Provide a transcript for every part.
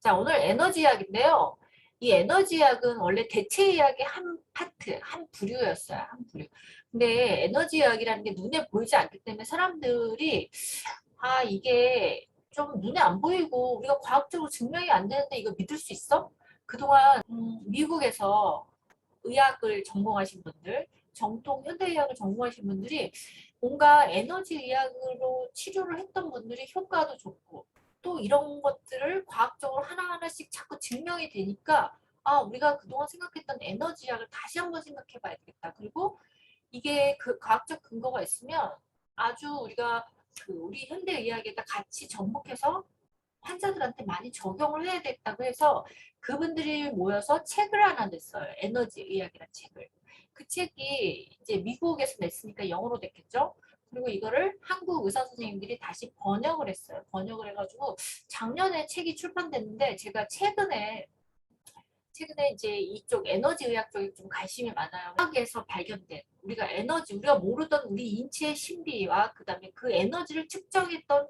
자, 오늘 에너지 이야기인데요. 이 에너지 이야기는 원래 대체 이야기의 한 파트, 한 부류였어요. 한 부류. 근데 에너지 이야기라는 게 눈에 보이지 않기 때문에 사람들이 이게 좀 눈에 안 보이고 우리가 과학적으로 증명이 안 되는데 이거 믿을 수 있어? 그동안 미국에서 의학을 전공하신 분들, 정통 현대의학을 전공하신 분들이 뭔가 에너지 의학으로 치료를 했던 분들이 효과도 좋고 또 이런 것들을 과학적으로 하나하나씩 자꾸 증명이 되니까 우리가 그동안 생각했던 에너지 의학을 다시 한번 생각해 봐야 되겠다. 그리고 이게 그 과학적 근거가 있으면 아주 우리가 우리 현대의학에다 같이 접목해서 환자들한테 많이 적용을 해야 됐다고 해서 그분들이 모여서 책을 하나 냈어요. 에너지 의학이라는 책을. 그 책이 이제 미국에서 냈으니까 영어로 됐겠죠. 그리고 이거를 한국 의사 선생님들이 다시 번역을 했어요. 번역을 해가지고 작년에 책이 출판됐는데 제가 최근에 이제 이쪽 에너지 의학 쪽에 좀 관심이 많아요. 의학에서 발견된 우리가 모르던 우리 인체의 신비와 그다음에 그 에너지를 측정했던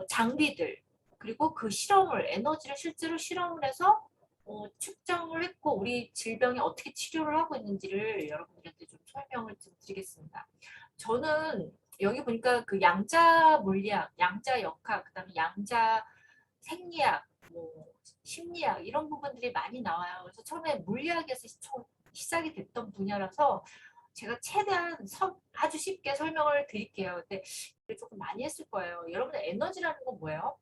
장비들 그리고 그 에너지를 실제로 실험을 해서 측정을 했고 우리 질병에 어떻게 치료를 하고 있는지를 여러분들한테 좀 설명을 좀 드리겠습니다. 저는 여기 보니까 그 양자 물리학, 양자 역학, 그다음에 양자 생리학, 뭐 심리학 이런 부분들이 많이 나와요. 그래서 처음에 물리학에서 시작이 됐던 분야라서 제가 최대한 아주 쉽게 설명을 드릴게요. 근데 조금 많이 했을 거예요. 여러분들 에너지라는 건 뭐예요?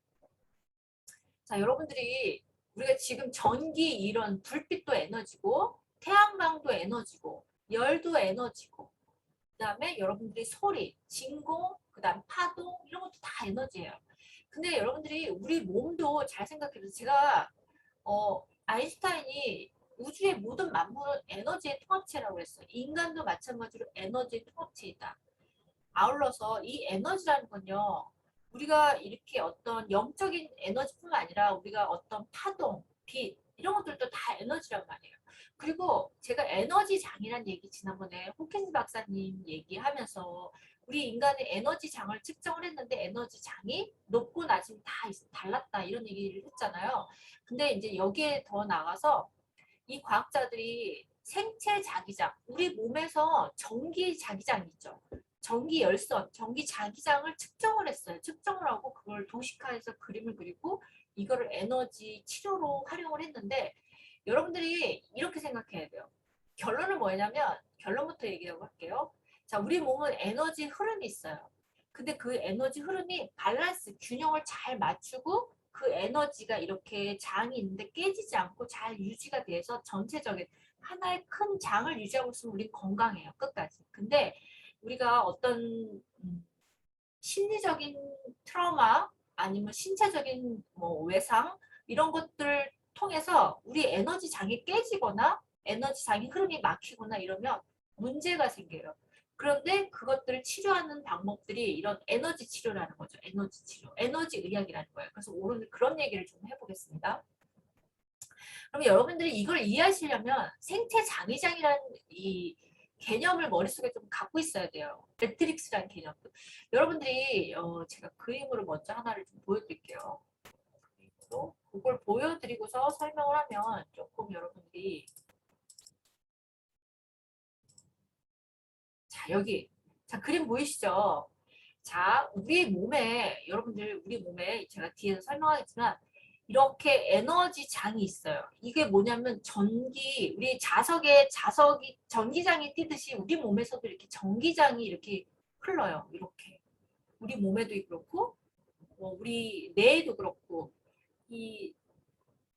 자, 여러분들이 우리가 지금 전기 이런 불빛도 에너지고 태양광도 에너지고 열도 에너지고 그다음에 여러분들이 소리, 진공, 그다음 파동 이런 것도 다 에너지예요. 근데 여러분들이 우리 몸도 잘 생각해보세요. 제가 아인슈타인이 우주의 모든 만물은 에너지의 통합체라고 했어요. 인간도 마찬가지로 에너지의 통합체이다. 아울러서 이 에너지라는 건요. 우리가 이렇게 어떤 영적인 에너지뿐만 아니라 우리가 어떤 파동, 빛 이런 것들도 다 에너지란 말이에요. 그리고 제가 에너지 장이란 얘기 지난번에 호킨스 박사님 얘기하면서 우리 인간의 에너지 장을 측정을 했는데 에너지 장이 높고 낮이 다 달랐다 이런 얘기를 했잖아요. 근데 이제 여기에 더 나가서 이 과학자들이 생체 자기장, 우리 몸에서 전기 자기장이 있죠. 전기 열선, 전기 자기장을 측정을 했어요. 측정을 하고 그걸 도식화해서 그림을 그리고 이거를 에너지 치료로 활용을 했는데 여러분들이 이렇게 생각해야 돼요. 결론은 뭐냐면 결론부터 얘기하고 할게요. 자, 우리 몸은 에너지 흐름이 있어요. 근데 그 에너지 흐름이 밸런스, 균형을 잘 맞추고 그 에너지가 이렇게 장이 있는데 깨지지 않고 잘 유지가 돼서 전체적인 하나의 큰 장을 유지하고 있으면 우리 건강해요. 끝까지. 근데 우리가 어떤 심리적인 트라우마 아니면 신체적인 뭐 외상 이런 것들 통해서 우리 에너지 장이 깨지거나 에너지 장이 흐름이 막히거나 이러면 문제가 생겨요. 그런데 그것들을 치료하는 방법들이 이런 에너지 치료라는 거죠. 에너지 치료, 에너지 의학이라는 거예요. 그래서 오늘 그런 얘기를 좀 해보겠습니다. 그럼 여러분들이 이걸 이해하시려면 생체 장의장이라는 이 개념을 머릿속에 좀 갖고 있어야 돼요. 매트릭스라는 개념. 여러분들이 제가 그림으로 먼저 하나를 좀 보여드릴게요. 그림으로 그걸 보여드리고서 설명을 하면 조금 여러분들이 자 여기 자 그림 보이시죠? 자 우리 몸에 제가 뒤에서 설명하겠지만 이렇게 에너지 장이 있어요. 이게 뭐냐면 우리 자석이 전기장이 뛰듯이 우리 몸에서도 이렇게 전기장이 이렇게 흘러요. 이렇게 우리 몸에도 그렇고 우리 뇌에도 그렇고 이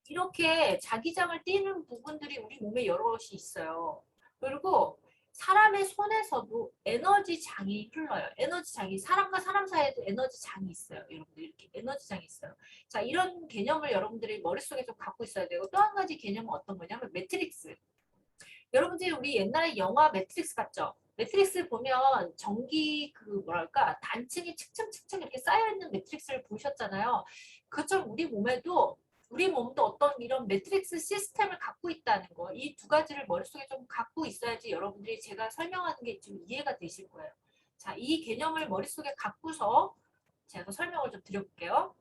이렇게 자기장을 띠는 부분들이 우리 몸에 여럿이 있어요. 그리고 사람의 손에서도 에너지 장이 흘러요. 에너지 장이 사람과 사람 사이에도 에너지 장이 있어요. 여러분들 이렇게 에너지 장이 있어요. 자, 이런 개념을 여러분들이 머릿속에 좀 갖고 있어야 되고 또 한 가지 개념은 어떤 거냐면 매트릭스. 여러분들이 우리 옛날에 영화 매트릭스 봤죠? 매트릭스 보면 전기 뭐랄까 단층이 층층층층 이렇게 쌓여있는 매트릭스를 보셨잖아요. 그것처럼 우리 몸도 어떤 이런 매트릭스 시스템을 갖고 있다는 거. 이 두 가지를 머릿속에 좀 갖고 있어야지 여러분들이 제가 설명하는 게 좀 이해가 되실 거예요. 자, 이 개념을 머릿속에 갖고서 제가 설명을 좀 드려볼게요.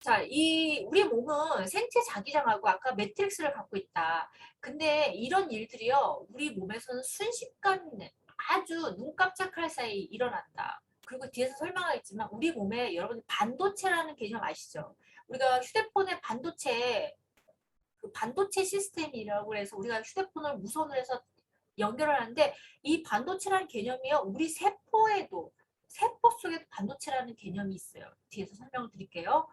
자, 우리 몸은 생체 자기장하고 아까 매트릭스를 갖고 있다. 근데 이런 일들이요, 우리 몸에서는 순식간에 아주 눈 깜짝할 사이 일어난다. 그리고 뒤에서 설명하겠지만 우리 몸에 여러분 반도체라는 개념 아시죠? 우리가 휴대폰의 그 반도체 시스템이라고 해서 우리가 휴대폰을 무선으로 해서 연결을 하는데 이 반도체라는 개념이요, 우리 세포 속에도 반도체라는 개념이 있어요. 뒤에서 설명을 드릴게요.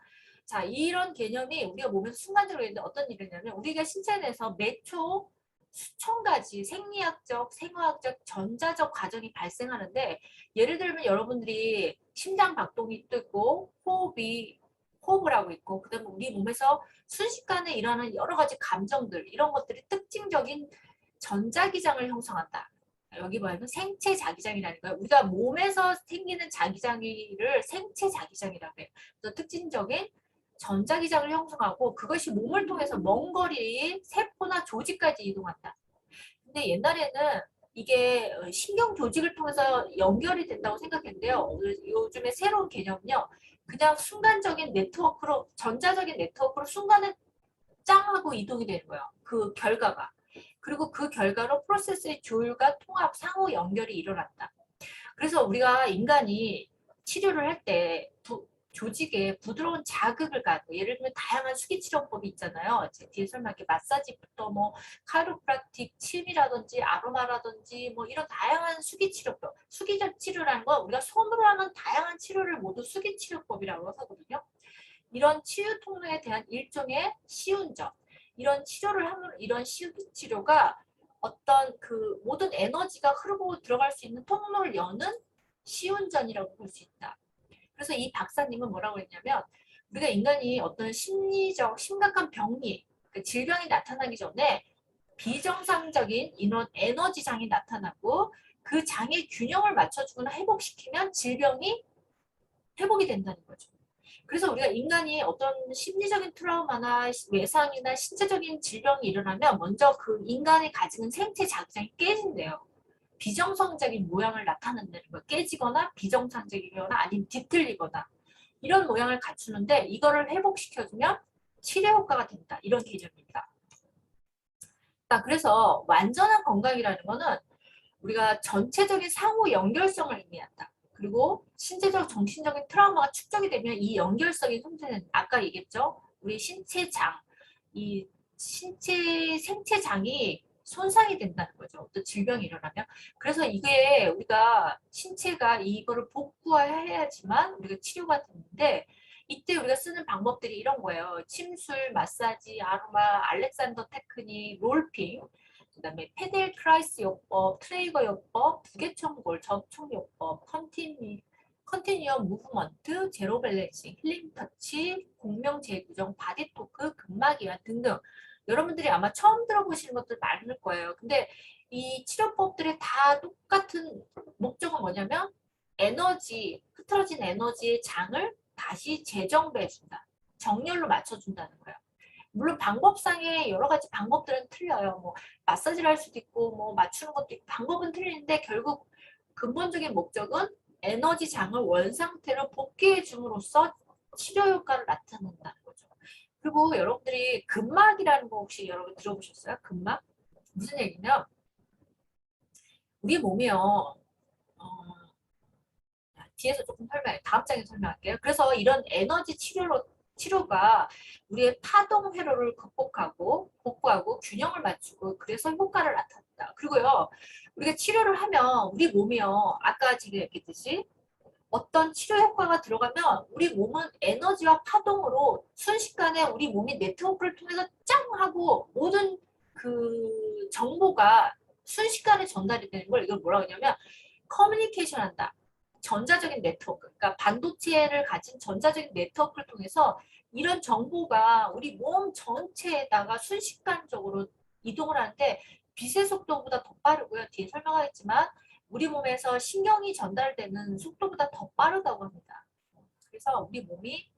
자, 이런 개념이 우리가 몸에서 순간적으로 있는데 어떤 일이냐면 우리가 신체 내에서 매초 수천 가지 생리학적, 생화학적, 전자적 과정이 발생하는데 예를 들면 여러분들이 심장 박동이 뜨고 호흡을 하고 있고 그다음에 우리 몸에서 순식간에 일어나는 여러 가지 감정들 이런 것들이 특징적인 전자기장을 형성한다. 여기 보면 생체 자기장이라는 거예요. 우리가 몸에서 생기는 자기장을 생체 자기장이라고 해요. 그래서 특징적인 전자기장을 형성하고 그것이 몸을 통해서 먼 거리 세포나 조직까지 이동한다. 근데 옛날에는 이게 신경 조직을 통해서 연결이 된다고 생각했는데요. 요즘에 새로운 개념은요. 그냥 순간적인 네트워크로 전자적인 네트워크로 순간에 짱 하고 이동이 되는 거예요. 그 결과가. 그리고 그 결과로 프로세스의 조율과 통합, 상호 연결이 일어났다. 그래서 우리가 인간이 치료를 할 때 조직에 부드러운 자극을 가고 예를 들면 다양한 수기 치료법이 있잖아요. 제 뒤에 설명 이렇게 마사지부터 뭐 카이로프라틱 침이라든지 아로마라든지 뭐 이런 다양한 수기 치료법. 수기적 치료라는 건 우리가 손으로 하는 다양한 치료를 모두 수기 치료법이라고 하거든요. 이런 치유 통로에 대한 일종의 시운전. 이런 시운전 치료가 어떤 그 모든 에너지가 흐르고 들어갈 수 있는 통로를 여는 시운전이라고 볼 수 있다. 그래서 이 박사님은 뭐라고 했냐면 우리가 인간이 어떤 심리적 심각한 그 질병이 나타나기 전에 비정상적인 이런 에너지 장이 나타나고 그 장의 균형을 맞춰주거나 회복시키면 질병이 회복이 된다는 거죠. 그래서 우리가 인간이 어떤 심리적인 트라우마나 외상이나 신체적인 질병이 일어나면 먼저 그 인간이 가지는 생체 자기장이 깨진대요. 비정상적인 모양을 나타낸다는 거예요. 깨지거나 비정상적이거나 아니면 뒤틀리거나 이런 모양을 갖추는데 이거를 회복시켜주면 치료 효과가 된다. 이런 개념입니다. 자, 그래서 완전한 건강이라는 거는 우리가 전체적인 상호 연결성을 의미한다. 그리고 신체적, 정신적인 트라우마가 축적이 되면 이 연결성이 손상된 아까 얘기했죠. 우리 이 생체장이 손상이 된다는 거죠. 어떤 질병이 일어나면. 그래서 이게 우리가 신체가 이거를 복구해야지만 우리가 치료가 되는데 이때 우리가 쓰는 방법들이 이런 거예요. 침술, 마사지, 아로마, 알렉산더 테크닉, 롤핑, 그다음에 페델크라이스 요법, 트레이거 요법, 부계청골, 접촉요법, 컨티뉴엄 무브먼트, 제로 밸런싱, 힐링 터치, 공명 재구정, 바디 토크, 근막 이완 등등. 여러분들이 아마 처음 들어보시는 것들 많을 거예요. 근데 이 치료법들이 다 똑같은 목적은 뭐냐면 흐트러진 에너지의 장을 다시 재정비해준다. 정렬로 맞춰준다는 거예요. 물론 방법상의 여러 가지 방법들은 틀려요. 뭐 마사지를 할 수도 있고 뭐 맞추는 것도 있고 방법은 틀리는데 결국 근본적인 목적은 에너지 장을 원상태로 복귀해 줌으로써 치료 효과를 나타낸다는 거죠. 그리고 여러분들이 근막이라는 거 혹시 여러분 들어보셨어요? 근막? 무슨 얘기냐면 우리 몸이요. 어, 뒤에서 조금 다음 장에 설명할게요. 그래서 이런 에너지 치료가 우리의 파동 회로를 복구하고 균형을 맞추고 그래서 효과를 나타낸다. 그리고요, 우리가 치료를 하면 우리 몸이요, 아까 제가 얘기했듯이 어떤 치료 효과가 들어가면 우리 몸은 에너지와 파동으로 순식간에 우리 몸이 네트워크를 통해서 짱 하고 모든 그 정보가 순식간에 전달이 되는 걸 이걸 뭐라고 하냐면 커뮤니케이션 한다. 전자적인 네트워크, 그러니까 반도체를 가진 전자적인 네트워크를 통해서 이런 정보가 우리 몸 전체에다가 순식간적으로 이동을 하는데 빛의 속도보다 더 빠르고요. 뒤에 설명하겠지만 우리 몸에서 신경이 전달되는 속도보다 더 빠르다고 합니다. 그래서 우리 몸이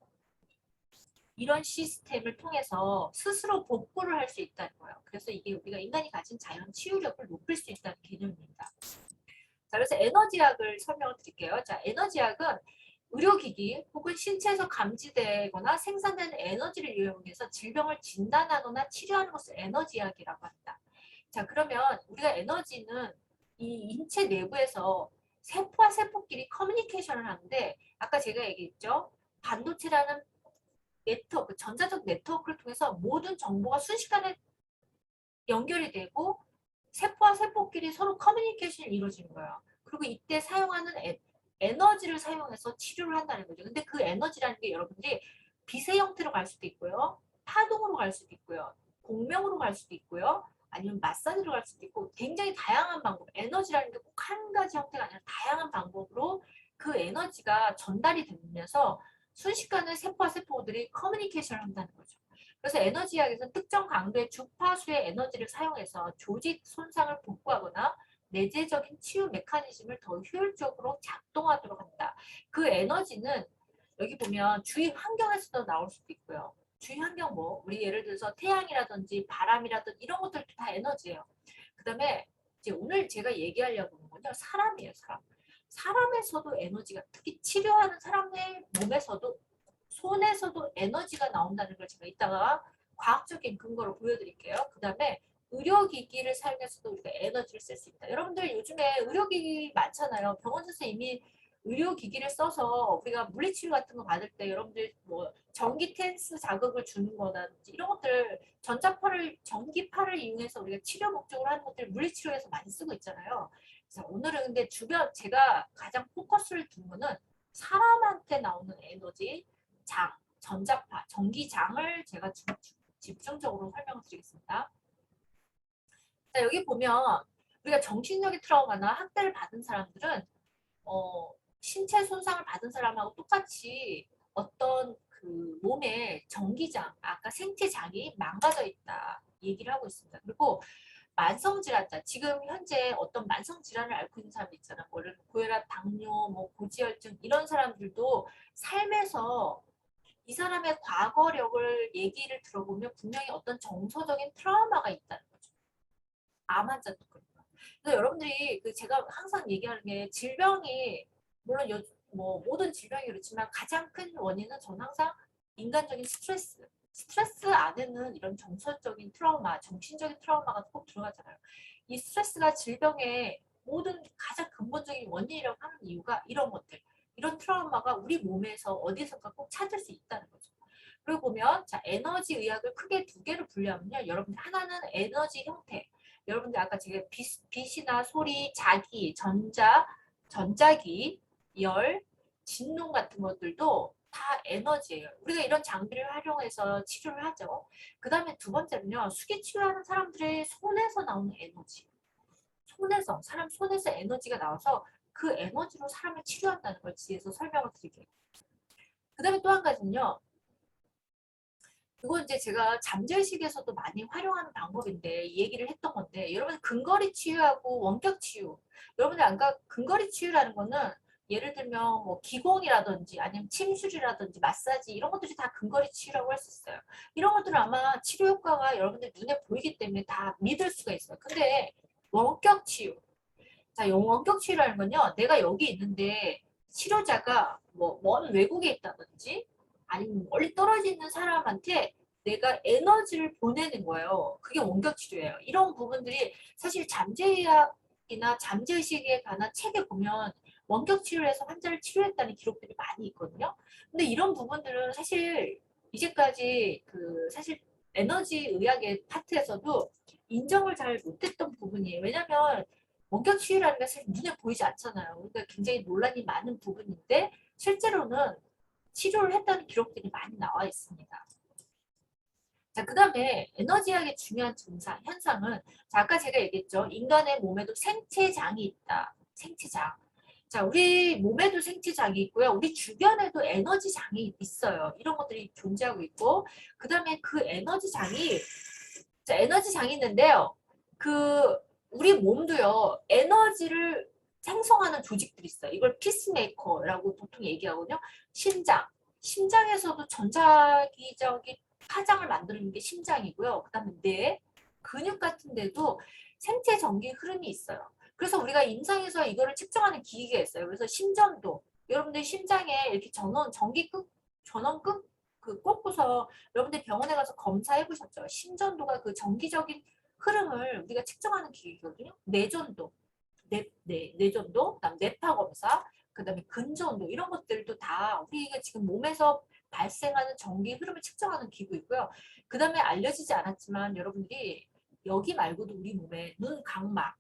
이런 시스템을 통해서 스스로 복구를 할 수 있다는 거예요. 그래서 이게 우리가 인간이 가진 자연 치유력을 높일 수 있다는 개념입니다. 자, 그래서 에너지학을 설명을 드릴게요. 자, 에너지학은 의료기기 혹은 신체에서 감지되거나 생산되는 에너지를 이용해서 질병을 진단하거나 치료하는 것을 에너지학이라고 한다. 자, 그러면 우리가 에너지는 이 인체 내부에서 세포와 세포끼리 커뮤니케이션을 하는데 아까 제가 얘기했죠. 반도체라는 네트워크, 전자적 네트워크를 통해서 모든 정보가 순식간에 연결이 되고 세포와 세포끼리 서로 커뮤니케이션이 이루어지는 거예요. 그리고 이때 사용하는 에너지를 사용해서 치료를 한다는 거죠. 근데 그 에너지라는 게 여러분들이 빛의 형태로 갈 수도 있고요. 파동으로 갈 수도 있고요. 공명으로 갈 수도 있고요. 아니면 마사지로 갈 수도 있고 굉장히 다양한 방법, 에너지라는 게 꼭 한 가지 형태가 아니라 다양한 방법으로 그 에너지가 전달이 되면서 순식간에 세포와 세포들이 커뮤니케이션을 한다는 거죠. 그래서 에너지학에서는 특정 강도의 주파수의 에너지를 사용해서 조직 손상을 복구하거나 내재적인 치유 메커니즘을 더 효율적으로 작동하도록 한다. 그 에너지는 여기 보면 주위 환경에서도 나올 수도 있고요. 주위 환경 뭐 우리 예를 들어서 태양이라든지 바람이라든지 이런 것들도 다 에너지예요. 그다음에 이제 오늘 제가 얘기하려고 하는 건요. 사람이에요, 사람. 사람에서도 에너지가 특히 치료하는 사람의 몸에서도 손에서도 에너지가 나온다는 걸 제가 이따가 과학적인 근거로 보여드릴게요. 그 다음에 의료기기를 사용해서도 우리가 에너지를 쓸 수 있다. 여러분들 요즘에 의료기기 많잖아요. 병원에서 이미 의료기기를 써서 우리가 물리치료 같은 거 받을 때 여러분들 뭐 전기 텐스 자극을 주는 거라든지 이런 것들 전기파를 이용해서 우리가 치료 목적으로 하는 것들 물리치료에서 많이 쓰고 있잖아요. 그래서 오늘은 근데 주변 제가 가장 포커스를 둔 거는 사람한테 나오는 에너지, 전자파, 전기장을 제가 집중적으로 설명을 드리겠습니다. 자, 여기 보면 우리가 정신적인 트라우마나 학대를 받은 사람들은 신체 손상을 받은 사람하고 똑같이 어떤 그 몸의 전기장, 아까 생체장이 망가져 있다 얘기를 하고 있습니다. 그리고 만성질환자, 지금 현재 어떤 만성질환을 앓고 있는 사람들 있잖아. 뭐 고혈압, 당뇨, 뭐 고지혈증 이런 사람들도 삶에서 이 사람의 과거력을 얘기를 들어보면 분명히 어떤 정서적인 트라우마가 있다는 거죠. 암 환자도 그렇고. 그래서 여러분들이 그 제가 항상 얘기하는 게 질병이 물론 뭐 모든 질병이 그렇지만 가장 큰 원인은 저는 항상 인간적인 스트레스 안에는 이런 정서적인 트라우마, 정신적인 트라우마가 꼭 들어가잖아요. 이 스트레스가 질병의 모든 가장 근본적인 원인이라고 하는 이유가 이런 것들, 이런 트라우마가 우리 몸에서 어디선가 꼭 찾을 수 있다는 거죠. 그리고 보면 자 에너지 의학을 크게 두 개로 분류하면요. 여러분들 하나는 에너지 형태. 여러분들 아까 제가 빛이나 소리, 자기, 전자기, 열, 진동 같은 것들도 다 에너지예요. 우리가 이런 장비를 활용해서 치료를 하죠. 그 다음에 두 번째는요. 수기 치료하는 사람들의 손에서 나오는 에너지. 사람 손에서 에너지가 나와서 그 에너지로 사람을 치료한다는 걸 뒤에서 설명을 드릴게요. 그 다음에 또 한 가지는요. 그건 이제 제가 잠재의식에서도 많이 활용하는 방법인데 얘기를 했던 건데 여러분 근거리 치유하고 원격 치유 여러분들 아까 근거리 치유라는 거는 예를 들면 뭐 기공이라든지 아니면 침술이라든지 마사지 이런 것들이 다 근거리 치유라고 할 수 있어요. 이런 것들은 아마 치료 효과가 여러분들 눈에 보이기 때문에 다 믿을 수가 있어요. 근데 원격 치유 자, 원격 치유라는 건요. 내가 여기 있는데 치료자가 뭐 먼 외국에 있다든지 아니면 멀리 떨어져 있는 사람한테 내가 에너지를 보내는 거예요. 그게 원격 치료예요. 이런 부분들이 사실 잠재의학이나 잠재의식에 관한 책에 보면 원격 치료를 해서 환자를 치료했다는 기록들이 많이 있거든요. 근데 이런 부분들은 사실 이제까지 그 사실 에너지 의학의 파트에서도 인정을 잘 못했던 부분이에요. 왜냐하면 원격 치유라는 게 사실 눈에 보이지 않잖아요. 그러니까 굉장히 논란이 많은 부분인데 실제로는 치료를 했다는 기록들이 많이 나와 있습니다. 자, 그 다음에 에너지학의 중요한 현상은 자, 아까 제가 얘기했죠. 인간의 몸에도 생체장이 있다. 생체장. 자, 우리 몸에도 생체장이 있고요. 우리 주변에도 에너지장이 있어요. 이런 것들이 존재하고 있고 그 다음에 그 에너지장이 자, 에너지장이 있는데요. 그 우리 몸도요. 에너지를 생성하는 조직들이 있어요. 이걸 피스메이커라고 보통 얘기하거든요. 심장에서도 전자기적인 파장을 만드는 게 심장이고요. 그다음에 뇌, 근육 같은 데도 생체 전기 흐름이 있어요. 그래서 우리가 임상에서 이거를 측정하는 기기가 있어요. 그래서 심전도, 여러분들 심장에 이렇게 전원 끊 그 꽂고서 여러분들 병원에 가서 검사해 보셨죠? 심전도가 그 정기적인 흐름을 우리가 측정하는 기계거든요. 내전도, 내전도, 그다음 뇌파 검사, 그다음에 근전도 이런 것들도 다 우리가 지금 몸에서 발생하는 전기 흐름을 측정하는 기구이고요. 그다음에 알려지지 않았지만 여러분들이 여기 말고도 우리 몸에 눈 각막,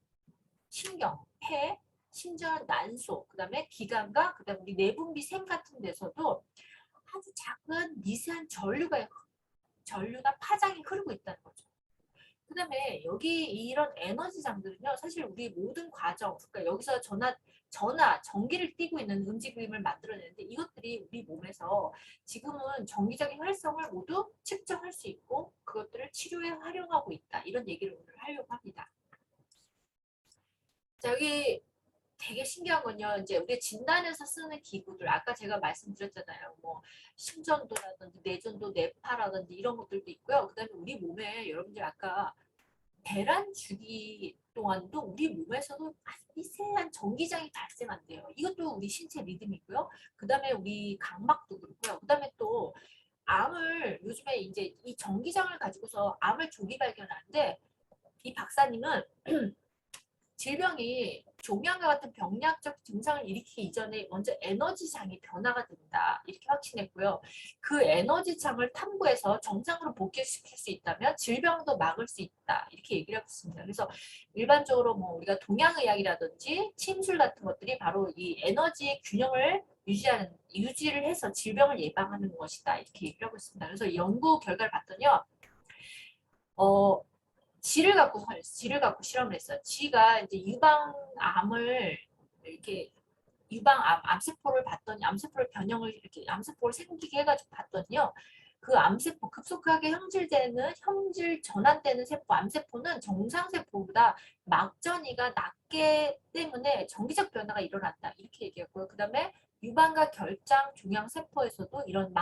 신경, 폐, 심장, 난소, 그다음에 기관과 그다음에 우리 내분비 샘 같은 데서도 아주 작은 미세한 전류가 파장이 흐르고 있다는 거죠. 그다음에 여기 이런 에너지장들은요, 사실 우리 모든 과정, 그러니까 여기서 전기를 띠고 있는 음지그림을 만들어내는데 이것들이 우리 몸에서 지금은 정기적인 활성을 모두 측정할 수 있고 그것들을 치료에 활용하고 있다. 이런 얘기를 오늘 하려고 합니다. 자, 여기 되게 신기한 건요. 이제 우리 진단에서 쓰는 기구들 아까 제가 말씀드렸잖아요. 뭐 심전도라든지 내전도, 뇌파라든지 이런 것들도 있고요. 그다음에 우리 몸에 여러분들 아까 배란 주기 동안도 우리 몸에서도 아주 미세한 전기장이 발생한대요. 이것도 우리 신체 리듬이고요. 그다음에 우리 각막도 그렇고요. 그다음에 또 암을 요즘에 이제 이 전기장을 가지고서 암을 조기 발견하는데 이 박사님은 질병이 종양과 같은 병리학적 증상을 일으키기 이전에 먼저 에너지장이 변화가 된다. 이렇게 확신했고요. 그 에너지장을 탐구해서 정상으로 복귀시킬 수 있다면 질병도 막을 수 있다. 이렇게 얘기를 하고 있습니다. 그래서 일반적으로 뭐 우리가 동양의학이라든지 침술 같은 것들이 바로 이 에너지의 균형을 유지를 해서 질병을 예방하는 것이다. 이렇게 얘기를 하고 있습니다. 그래서 연구 결과를 봤더니요. 어, 쥐를 갖고 실험을 했어요. 쥐가 이제 유방암을 이렇게 암세포를 봤더니 암세포를 변형을 이렇게 암세포를 생기게 해가지고 봤더니요. 그 암세포 급속하게 형질 전환되는 세포 암세포는 정상 세포보다 막전이가 낮게 때문에 정기적 변화가 일어난다 이렇게 얘기했고요. 그다음에 유방과 결장 종양 세포에서도 이런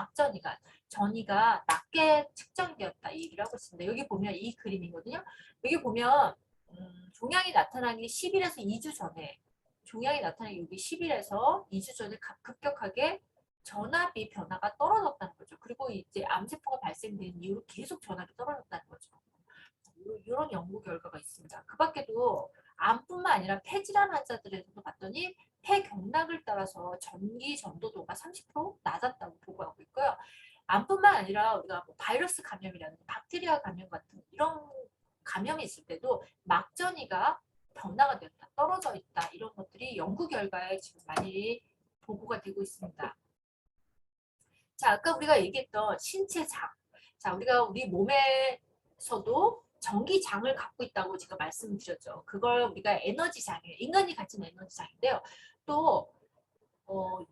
전이가 낮게 측정되었다 이 얘기를 하고 있습니다. 여기 보면 이 그림이거든요. 여기 보면 종양이 나타나기 10일에서 2주 전에 종양이 나타나기 여기 10일에서 2주 전에 급격하게 전압이 변화가 떨어졌다는 거죠. 그리고 이제 암세포가 발생된 이후로 계속 전압이 떨어졌다는 거죠. 이런 연구 결과가 있습니다. 그 밖에도 암뿐만 아니라 폐질환 환자들에서도 봤더니 폐경락을 따라서 전기 전도도가 30% 낮았다고 보고하고 있고요. 암뿐만 아니라 우리가 뭐 바이러스 감염이라든지 박테리아 감염 같은 이런 감염이 있을 때도 막전이가 변화가 됐다, 떨어져 있다 이런 것들이 연구 결과에 지금 많이 보고가 되고 있습니다. 자, 아까 우리가 얘기했던 신체장. 자, 우리가 우리 몸에서도 전기장을 갖고 있다고 제가 말씀드렸죠. 그걸 우리가 에너지장이에요. 인간이 가진 에너지장인데요. 또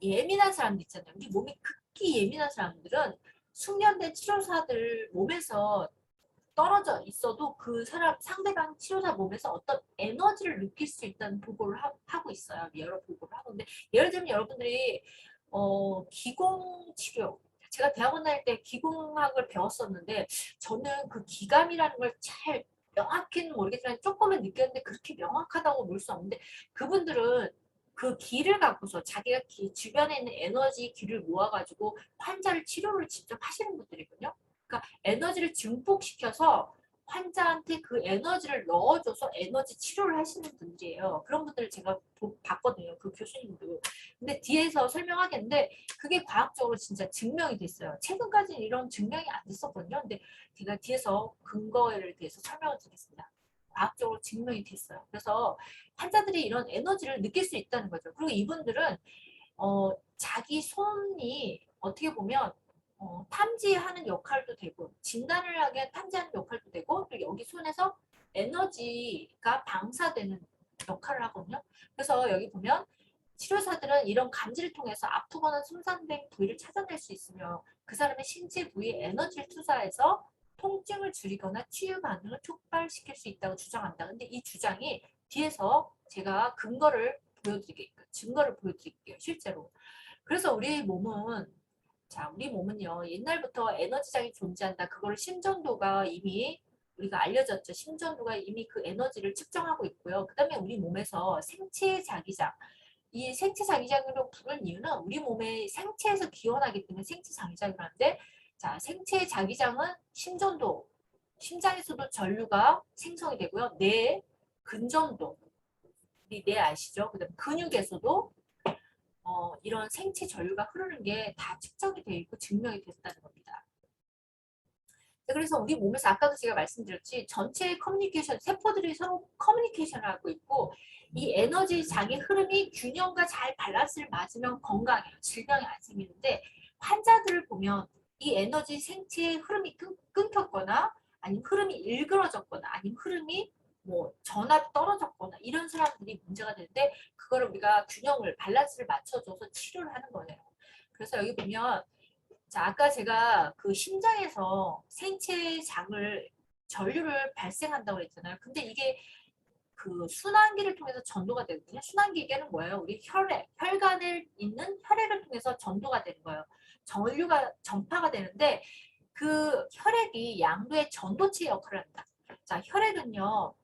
예민한 사람들 있잖아요. 우리 몸이 극히 예민한 사람들은 숙련된 치료사들 몸에서 떨어져 있어도 그 상대방 치료사 몸에서 어떤 에너지를 느낄 수 있다는 보고를 하고 있어요. 여러 보고를 하는데 예를 들면 여러분들이 기공 치료 제가 대학원 다닐 때 기공학을 배웠었는데 저는 그 기감이라는 걸 잘 명확히는 모르겠지만 조금은 느꼈는데 그렇게 명확하다고 볼 수 없는데 그분들은 그 기를 갖고서 자기가 주변에 있는 에너지 기를 모아가지고 환자를 치료를 직접 하시는 분들이거든요. 그러니까 에너지를 증폭시켜서 환자한테 그 에너지를 넣어줘서 에너지 치료를 하시는 분들이에요. 그런 분들을 제가 봤거든요. 그 교수님도. 근데 뒤에서 설명하겠는데 그게 과학적으로 진짜 증명이 됐어요. 최근까지는 이런 증명이 안 됐었거든요. 근데 제가 뒤에서 근거에 대해서 설명을 드리겠습니다. 과학적으로 증명이 됐어요. 그래서 환자들이 이런 에너지를 느낄 수 있다는 거죠. 그리고 이분들은 자기 손이 어떻게 보면 탐지하는 역할도 되고 진단을 하게 탐지하는 역할도 되고 또 여기 손에서 에너지가 방사되는 역할을 하거든요. 그래서 여기 보면 치료사들은 이런 감지를 통해서 아프거나 손상된 부위를 찾아낼 수 있으며 그 사람의 신체 부위에 에너지를 투사해서 통증을 줄이거나 치유 반응을 촉발시킬 수 있다고 주장한다. 근데 이 주장이 뒤에서 제가 증거를 보여드릴게요. 실제로. 그래서 우리 몸은요, 옛날부터 에너지장이 존재한다. 그거를 심전도가 이미 우리가 알려졌죠. 심전도가 이미 그 에너지를 측정하고 있고요. 그 다음에 우리 몸에서 생체 자기장, 이 생체 자기장으로 부르는 이유는 우리 몸의 생체에서 기원하기 때문에 생체 자기장이라고 하는데, 자, 생체 자기장은 심전도, 심장에서도 전류가 생성이 되고요. 뇌, 근전도, 우리 뇌 아시죠? 그다음 근육에서도 이런 생체 전류가 흐르는 게 다 측정이 되어 있고 증명이 됐다는 겁니다. 그래서 우리 몸에서 아까도 제가 말씀드렸지, 전체 커뮤니케이션, 세포들이 서로 커뮤니케이션을 하고 있고, 이 에너지 장의 흐름이 균형과 잘 밸런스를 맞으면 건강해요. 질병이 안 생기는데, 환자들을 보면 이 에너지 생체의 흐름이 끊겼거나 아니면 흐름이 일그러졌거나 아니면 흐름이 뭐 전압이 떨어졌거나 이런 사람들이 문제가 되는데, 그거를 우리가 균형을 밸런스를 맞춰줘서 치료를 하는 거예요. 그래서 여기 보면, 자, 아까 제가 그 심장에서 생체 장을 전류를 발생한다고 했잖아요. 근데 이게 그 순환기를 통해서 전도가 되거든요. 순환기계는 뭐예요? 우리 혈관을 있는 혈액을 통해서 전도가 되는 거예요. 전류가 전파가 되는데 그 혈액이 양도의 전도체 역할을 한다. 자, 혈액은요.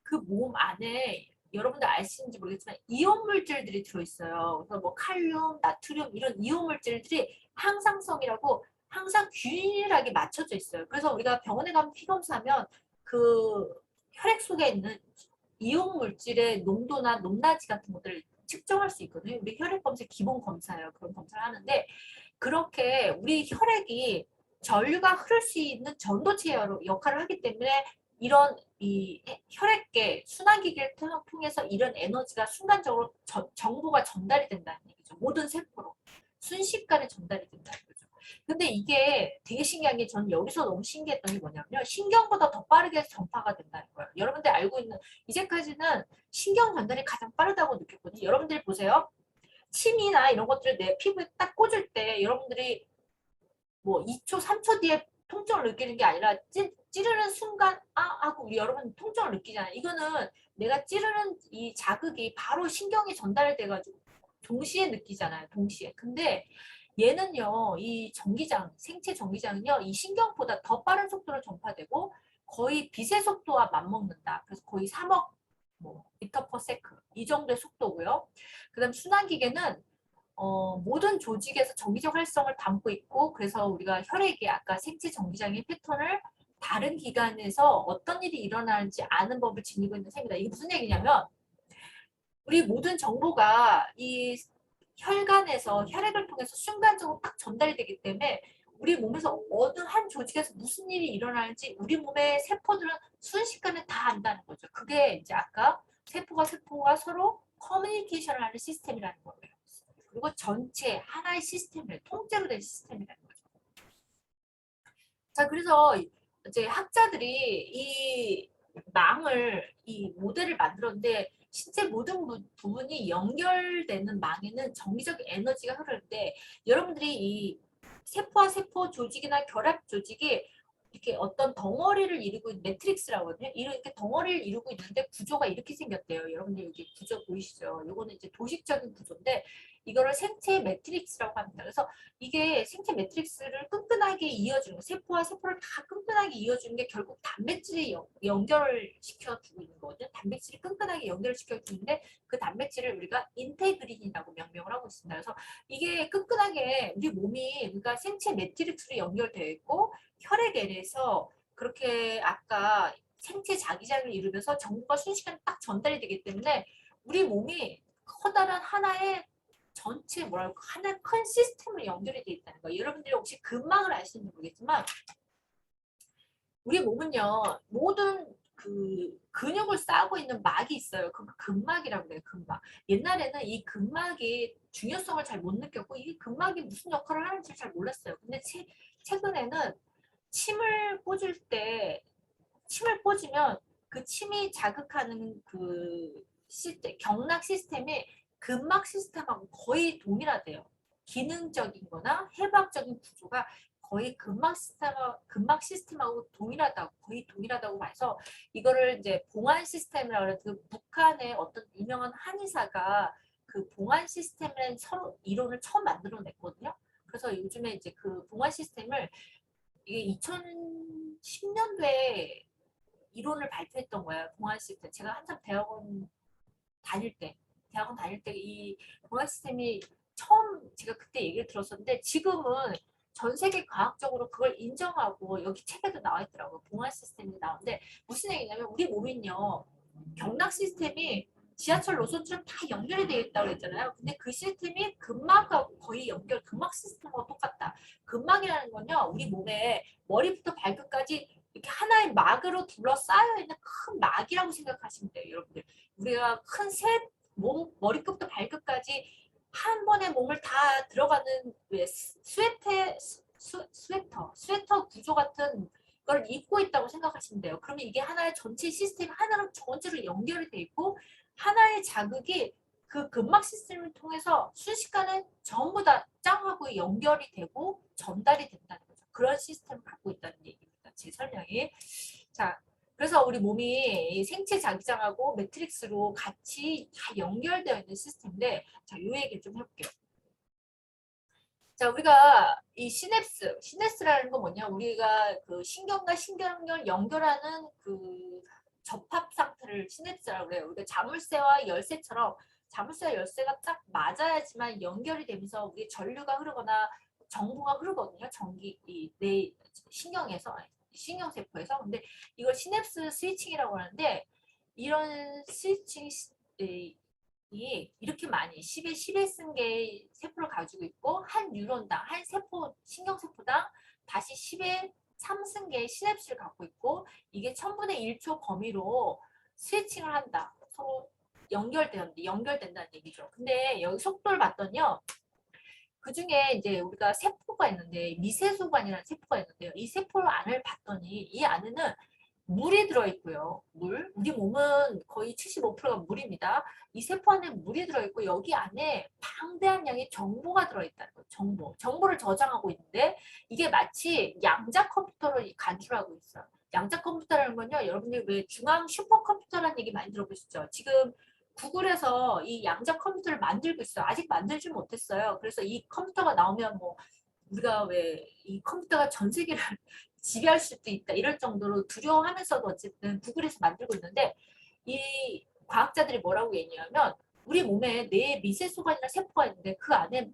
그 몸 안에 여러분들 아시는지 모르겠지만 이온 물질들이 들어있어요. 그래서 뭐 칼륨, 나트륨 이런 이온 물질들이 항상성이라고 항상 균일하게 맞춰져 있어요. 그래서 우리가 병원에 가면 피 검사하면 그 혈액 속에 있는 이온 물질의 농도나 높낮이 같은 것들을 측정할 수 있거든요. 우리 혈액 검사 기본 검사예요. 그런 검사를 하는데 그렇게 우리 혈액이 전류가 흐를 수 있는 전도체 역할을 하기 때문에 이런 이 혈액계 순환기계를 통해서 이런 에너지가 순간적으로 정보가 전달이 된다는 얘기죠. 모든 세포로 순식간에 전달이 된다는 거죠. 근데 이게 되게 신기한 게 저는 여기서 너무 신기했던 게 뭐냐면요. 신경보다 더 빠르게 전파가 된다는 거예요. 여러분들 알고 있는 이제까지는 신경 전달이 가장 빠르다고 느꼈거든요. 여러분들이 보세요. 침이나 이런 것들을 내 피부에 딱 꽂을 때 여러분들이 뭐 2초, 3초 뒤에 통증을 느끼는 게 아니라 찌르는 순간 하고 우리 여러분 통증을 느끼잖아요. 이거는 내가 찌르는 이 자극이 바로 신경에 전달돼가지고 동시에 느끼잖아요. 동시에. 근데 얘는요, 이 전기장, 생체 전기장은요, 이 신경보다 더 빠른 속도로 전파되고 거의 빛의 속도와 맞먹는다. 그래서 거의 3억 미터 퍼 세컨 이 정도의 속도고요. 그다음 순환기계는 모든 조직에서 전기적 활성을 담고 있고 그래서 우리가 혈액이 아까 생체 전기장의 패턴을 다른 기관에서 어떤 일이 일어나는지 아는 법을 지니고 있는 셈이다. 이게 무슨 얘기냐면 우리 모든 정보가 이 혈관에서 혈액을 통해서 순간적으로 딱 전달이 되기 때문에 우리 몸에서 어느 한 조직에서 무슨 일이 일어나는지 우리 몸의 세포들은 순식간에 다 안다는 거죠. 그게 이제 아까 세포가 서로 커뮤니케이션을 하는 시스템이라는 거예요. 그리고 전체 하나의 시스템을 통째로 된 시스템이라는 거죠. 자, 그래서 이제 학자들이 이 모델을 만들었는데 실제 모든 부분이 연결되는 망에는 정기적 에너지가 흐르는데 여러분들이 이 세포와 세포 조직이나 결합 조직이 이렇게 어떤 덩어리를 이루고 있는 매트릭스라고 하거든요. 이렇게 덩어리를 이루고 있는데 구조가 이렇게 생겼대요. 여러분들 여기 구조 보이시죠? 이거는 이제 도식적인 구조인데 이거를 생체 매트릭스라고 합니다. 그래서 이게 생체 매트릭스를 끈끈하게 이어주는 세포와 세포를 다 끈끈하게 이어주는 게 결국 단백질이 연결을 시켜주고 있는 거거든요. 단백질이 끈끈하게 연결을 시켜주는데 그 단백질을 우리가 인테그린이라고 명명을 하고 있습니다. 그래서 이게 끈끈하게 우리 몸이 그러니까 생체 매트릭스로 연결되어 있고 혈액에서 그렇게 아까 생체 자기장을 이루면서 정보가 순식간에 딱 전달이 되기 때문에 우리 몸이 커다란 하나의 전체 뭐랄까 하나의 큰 시스템으로 연결이 돼 있다는 거예요. 여러분들이 혹시 근막을 아시는지 모르겠지만 우리 몸은요 모든 그 근육을 쌓고 있는 막이 있어요. 그 근막이라고 그래요. 근막. 옛날에는 이 근막이 중요성을 잘 못 느꼈고 이 근막이 무슨 역할을 하는지 잘 몰랐어요. 근데 최근에는 침을 꽂을 때 침을 꽂으면 그 침이 자극하는 그 시스템, 경락 시스템이 근막 시스템하고 거의 동일하대요. 기능적인 거나 해부학적인 구조가 거의 근막 시스템하고 거의 동일하다고 봐서 이거를 이제 봉안 시스템이라고 해서 그 북한의 어떤 유명한 한의사가 그 봉안 시스템이라는 서로 이론을 처음 만들어냈거든요. 그래서 요즘에 이제 그 봉안 시스템을 이게 2010년도에 이론을 발표했던 거예요. 봉안 시스템. 제가 한참 대학원 다닐 때. 대학원 다닐 때 이 공학 시스템이 처음 제가 그때 얘기를 들었었는데 지금은 전 세계 과학적으로 그걸 인정하고 여기 책에도 나와 있더라고요. 봉화 시스템이 나오는데 무슨 얘기냐면 우리 몸은요. 경락 시스템이 지하철 노선처럼 다 연결이 되어 있다고 그랬잖아요. 근데 그 시스템이 근막하고 거의 근막 시스템하고 똑같다. 근막이라는 건요. 우리 몸에 머리부터 발끝까지 이렇게 하나의 막으로 둘러싸여 있는 큰 막이라고 생각하시면 돼요. 여러분들. 우리가 큰 머리끝부터 발끝까지 한 번에 몸을 다 들어가는 왜 스웨터 구조 같은 걸 입고 있다고 생각하시면 돼요. 그러면 이게 하나의 전체 시스템 하나로 전체로 연결이 돼 있고 하나의 자극이 그 근막 시스템을 통해서 순식간에 전부 다 짱하고 연결이 되고 전달이 된다는 거죠. 그런 시스템을 갖고 있다는 얘기입니다. 제 설명이. 자, 그래서 우리 몸이 생체 자기장하고 매트릭스로 같이 다 연결되어 있는 시스템인데, 자, 요 얘기를 좀 해볼게요. 자, 우리가 이 시냅스라는 건 뭐냐? 우리가 그 신경과 신경을 연결하는 그 접합 상태를 시냅스라고 그래요. 우리가 자물쇠와 열쇠처럼 자물쇠와 열쇠가 딱 맞아야지만 연결이 되면서 우리 전류가 흐르거나 정보가 흐르거든요. 내 신경에서, 신경세포에서. 근데 이걸 시냅스 스위칭이라고 하는데 이런 스위칭 이렇게 많이 10에 10에 쓴 개의 세포를 가지고 있고 한 뉴런당 한 세포 신경세포당 다시 10에 3승 개의 시냅스를 갖고 있고 이게 1000분의 1초 범위로 스위칭을 한다. 서로 연결된다는 얘기죠. 근데 여기 속도를 봤더니요. 그 중에 이제 우리가 세포가 있는데 미세소관이라는 세포가 있는데요. 이 세포 안을 봤더니 이 안에는 물이 들어있고요. 우리 몸은 거의 75%가 물입니다. 이 세포 안에 물이 들어있고 여기 안에 방대한 양의 정보가 들어있다는 거예요. 정보를 저장하고 있는데 이게 마치 양자 컴퓨터를 간주하고 있어요. 양자 컴퓨터라는 건요. 여러분들 왜 중앙 슈퍼컴퓨터라는 얘기 많이 들어보시죠? 지금 구글에서 이 양자 컴퓨터를 만들고 있어요. 아직 만들지 못했어요. 그래서 이 컴퓨터가 나오면 뭐 우리가 왜 이 컴퓨터가 전 세계를 지배할 수도 있다 이럴 정도로 두려워하면서도 어쨌든 구글에서 만들고 있는데 이 과학자들이 뭐라고 얘기하면 우리 몸에 뇌 미세소관이나 세포가 있는데 그 안에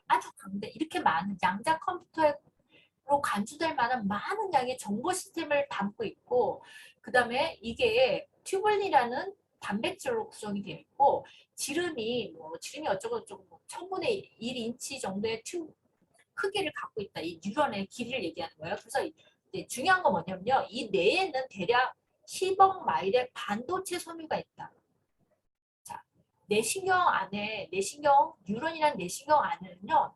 아주 이렇게 많은 양자 컴퓨터로 간주될 만한 많은 양의 정보 시스템을 담고 있고 그 다음에 이게 튜블린이라는 단백질로 구성이 되어 있고 지름이 어쩌고저쩌고 뭐 1000분의 1인치 정도의 크기를 갖고 있다. 이 뉴런의 길이를 얘기하는 거예요. 그래서 이제 중요한 건 뭐냐면요. 이 뇌에는 대략 10억 마일의 반도체 섬유가 있다. 자, 뉴런이란 뇌신경 안에는요.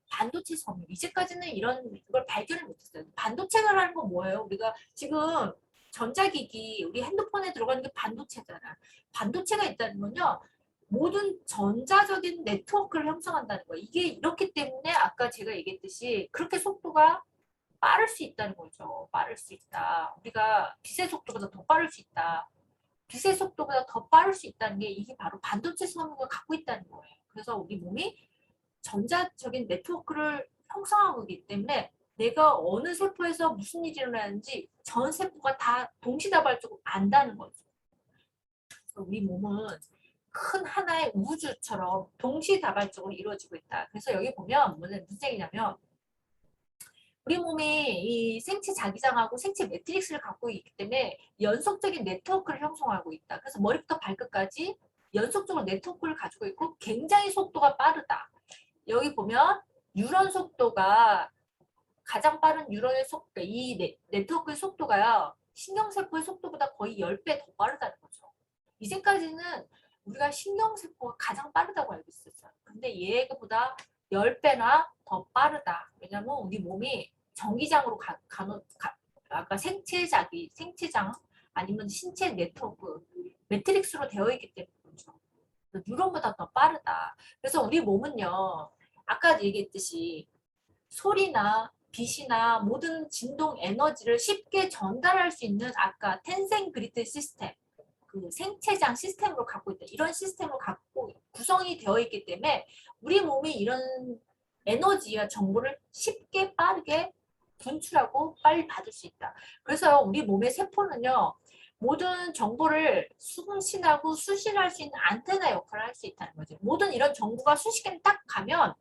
반도체 섬유. 이제까지는 이런 걸 발견을 못했어요. 반도체가 하는 건 뭐예요? 우리가 지금 전자기기, 우리 핸드폰에 들어가는 게 반도체잖아. 반도체가 있다는 건요. 모든 전자적인 네트워크를 형성한다는 거예요. 이게 이렇기 때문에 아까 제가 얘기했듯이 그렇게 속도가 빠를 수 있다는 거죠. 빠를 수 있다. 우리가 빛의 속도보다 더 빠를 수 있다. 빛의 속도보다 더 빠를 수 있다는 게 이게 바로 반도체 성능을 갖고 있다는 거예요. 그래서 우리 몸이 전자적인 네트워크를 형성하고 있기 때문에 내가 어느 세포에서 무슨 일이 일어나는지 전 세포가 다 동시다발적으로 안다는 거죠. 우리 몸은 큰 하나의 우주처럼 동시다발적으로 이루어지고 있다. 그래서 여기 보면 무슨 얘기냐면 우리 몸이 이 생체 자기장하고 생체 매트릭스를 갖고 있기 때문에 연속적인 네트워크를 형성하고 있다. 그래서 머리부터 발끝까지 연속적으로 네트워크를 가지고 있고 굉장히 속도가 빠르다. 여기 보면 뉴런 속도가 가장 빠른 뉴런의 속도, 이 네트워크의 속도가요. 신경세포의 속도보다 거의 10배 더 빠르다는 거죠. 이제까지는 우리가 신경세포가 가장 빠르다고 알고 있었어요. 근데 얘보다 10배나 더 빠르다. 왜냐면 우리 몸이 전기장으로 아까 생체장 아니면 신체 네트워크, 매트릭스로 되어 있기 때문에 그렇죠. 뉴런보다 더 빠르다. 그래서 우리 몸은요. 아까 얘기했듯이 소리나 빛이나 모든 진동 에너지를 쉽게 전달할 수 있는 아까 텐생 그리드 시스템 그 생체장 시스템으로 갖고 있다. 이런 시스템으로 갖고 구성이 되어 있기 때문에 우리 몸이 이런 에너지와 정보를 쉽게 빠르게 분출하고 빨리 받을 수 있다. 그래서 우리 몸의 세포는요. 모든 정보를 수신하고 수신할 수 있는 안테나 역할을 할 수 있다는 거죠. 모든 이런 정보가 순식간에 딱 가면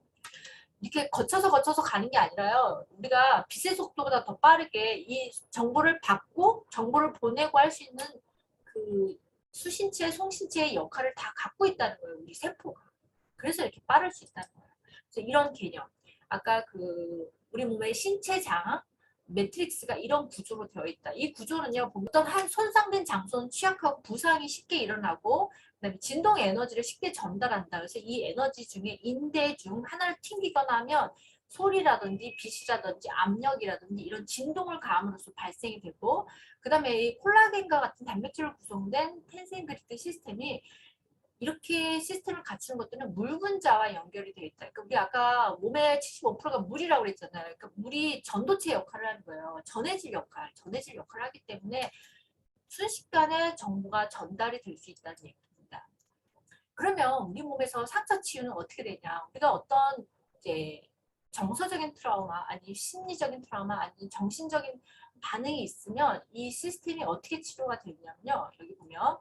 이렇게 거쳐서 가는 게 아니라요. 우리가 빛의 속도보다 더 빠르게 이 정보를 받고 정보를 보내고 할 수 있는 그 수신체, 송신체의 역할을 다 갖고 있다는 거예요. 우리 세포가. 그래서 이렇게 빠를 수 있다는 거예요. 그래서 이런 개념. 아까 그 우리 몸의 신체장 매트릭스가 이런 구조로 되어 있다. 이 구조는요, 어떤 한 손상된 장소는 취약하고 부상이 쉽게 일어나고, 그다음에 진동 에너지를 쉽게 전달한다. 그래서 이 에너지 중에 인대 중 하나를 튕기거나 하면 소리라든지 빛이라든지 압력이라든지 이런 진동을 가함으로써 발생이 되고, 그다음에 이 콜라겐과 같은 단백질로 구성된 텐센그리드 시스템이 이렇게 시스템을 갖추는 것들은 물 분자와 연결이 되어 있다. 그러니까 우리 아까 몸의 75%가 물이라고 그랬잖아요. 그러니까 물이 전도체 역할을 하는 거예요. 전해질 역할을 하기 때문에 순식간에 정보가 전달이 될 수 있다는 얘기입니다. 그러면 우리 몸에서 상처 치유는 어떻게 되냐? 우리가 어떤 이제 정서적인 트라우마, 아니 심리적인 트라우마, 아니 정신적인 반응이 있으면 이 시스템이 어떻게 치료가 되냐면요. 여기 보면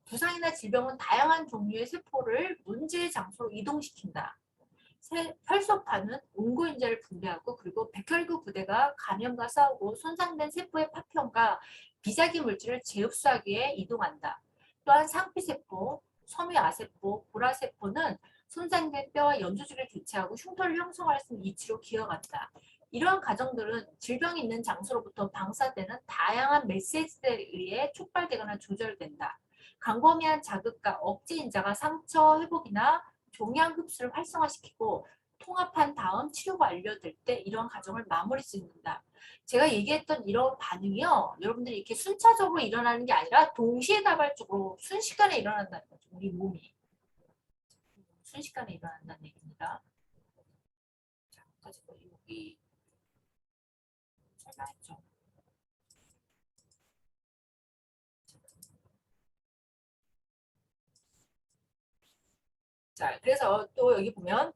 부상이나 질병은 다양한 종류의 세포를 문제의 장소로 이동시킨다. 혈소판은 온고인자를 분비하고 그리고 백혈구 부대가 감염과 싸우고 손상된 세포의 파편과 비자기 물질을 재흡수하기 위해 이동한다. 또한 상피세포, 섬유아세포, 보라세포는 손상된 뼈와 연조직을 교체하고 흉터를 형성할 수 있는 이치로 기어간다. 이러한 과정들은 질병이 있는 장소로부터 방사되는 다양한 메시지들에 의해 촉발되거나 조절된다. 광범위한 자극과 억제 인자가 상처 회복이나 종양 흡수를 활성화시키고 통합한 다음 치료가 완료될 때 이런 과정을 마무리 짓는다. 제가 얘기했던 이런 반응이요. 여러분들이 이렇게 순차적으로 일어나는 게 아니라 동시에다발적으로 순식간에 일어난다는 거죠. 우리 몸이. 순식간에 일어난다는 얘기입니다. 자, 여기 설명했죠. 자, 그래서 또 여기 보면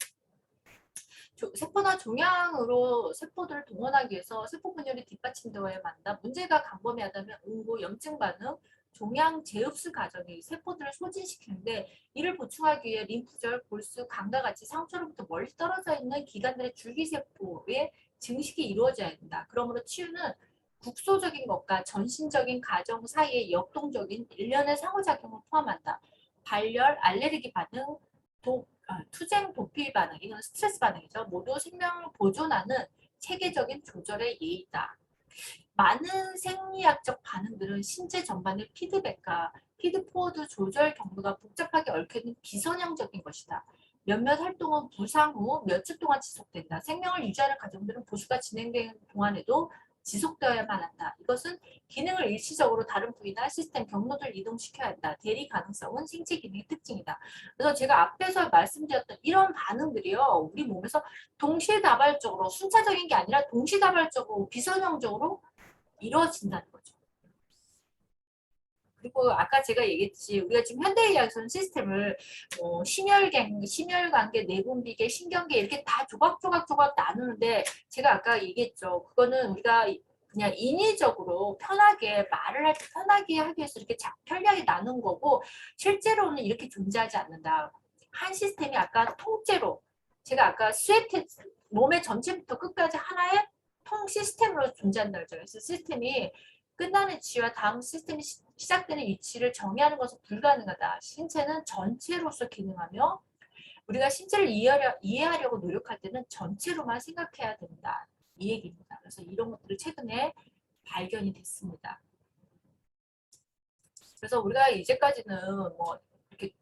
세포나 종양으로 세포들을 동원하기 위해서 세포 분열이 뒷받침되어야 한다. 문제가 광범위하다면 응고, 염증 반응, 종양 재흡수 과정이 세포들을 소진시키는데 이를 보충하기 위해 림프절, 골수, 간과 같이 상처로부터 멀리 떨어져 있는 기관들의 줄기세포의 증식이 이루어져야 된다. 그러므로 치유는 국소적인 것과 전신적인 과정 사이의 역동적인 일련의 상호작용을 포함한다. 발열, 알레르기 반응, 투쟁 도피 반응, 이건 스트레스 반응이죠. 모두 생명을 보존하는 체계적인 조절의 예이다. 많은 생리학적 반응들은 신체 전반의 피드백과 피드포워드 조절 경로가 복잡하게 얽혀있는 비선형적인 것이다. 몇몇 활동은 부상 후 몇 주 동안 지속된다. 생명을 유지하는 과정들은 보수가 진행되는 동안에도 지속되어야만 한다. 이것은 기능을 일시적으로 다른 부위나 시스템 경로를 이동시켜야 한다. 대리 가능성은 생체 기능의 특징이다. 그래서 제가 앞에서 말씀드렸던 이런 반응들이요. 우리 몸에서 동시다발적으로 순차적인 게 아니라 동시다발적으로 비선형적으로 이루어진다는 거죠. 그리고 아까 제가 얘기했지 우리가 지금 현대의학에서는 시스템을 심혈관계, 내분비계, 신경계 이렇게 다 조각조각 나누는데 제가 아까 얘기했죠. 그거는 우리가 그냥 인위적으로 편하게 말을 할 때 편하게 하기 위해서 이렇게 편리하게 나눈 거고 실제로는 이렇게 존재하지 않는다. 한 시스템이 아까 통째로 제가 아까 몸의 전체부터 끝까지 하나의 통 시스템으로 존재한다고 했잖아요. 그래서 시스템이 끝나는 위치와 다음 시스템이 시작되는 위치를 정의하는 것은 불가능하다. 신체는 전체로서 기능하며 우리가 신체를 이해하려고 노력할 때는 전체로만 생각해야 된다. 이 얘기입니다. 그래서 이런 것들을 최근에 발견이 됐습니다. 그래서 우리가 이제까지는 뭐 이렇게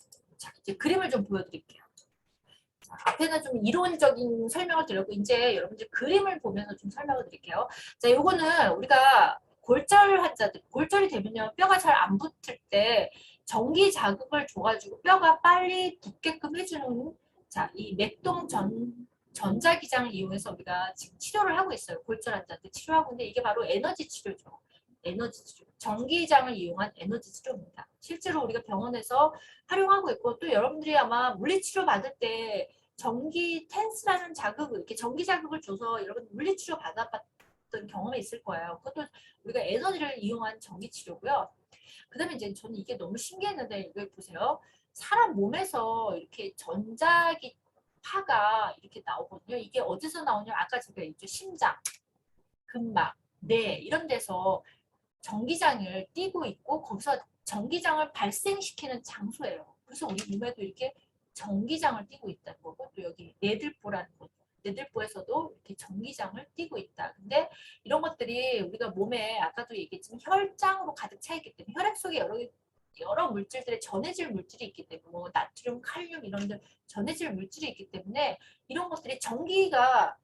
이제 그림을 좀 보여드릴게요. 앞에는 좀 이론적인 설명을 드렸고 이제 여러분들 그림을 보면서 좀 설명을 드릴게요. 자, 요거는 우리가 골절 환자들, 골절이 되면요 뼈가 잘 안 붙을 때 전기 자극을 줘가지고 뼈가 빨리 붙게끔 해주는 자, 이 맥동 전자기장을 이용해서 우리가 지금 치료를 하고 있어요. 골절 환자한테 치료하고 있는데 이게 바로 에너지 치료죠. 에너지 치료. 전기장을 이용한 에너지 치료입니다. 실제로 우리가 병원에서 활용하고 있고 또 여러분들이 아마 물리치료 받을 때 전기 텐스라는 자극을 이렇게 전기 자극을 줘서 여러분 물리치료 받아봤던 경험이 있을 거예요. 그것도 우리가 에너지를 이용한 전기 치료고요. 그다음에 이제 저는 이게 너무 신기했는데 이거 보세요. 사람 몸에서 이렇게 전자기 파가 이렇게 나오거든요. 이게 어디서 나오냐? 아까 제가 얘기했죠. 심장, 근막, 뇌 이런 데서 전기장을 띠고 있고 거기서 전기장을 발생시키는 장소예요. 그래서 우리 몸에도 이렇게 전기장을 띠고 있다는 거고 또 여기 뇌들보라는 거. 뇌들보에서도 이렇게 전기장을 띠고 있다. 근데 이런 것들이 우리가 몸에 아까도 얘기했지만 혈장으로 가득 차 있기 때문에 혈액 속에 여러 물질들의 전해질 물질이 있기 때문에 뭐 나트륨, 칼륨 이런 데 전해질 물질이 있기 때문에 이런 것들이 전류가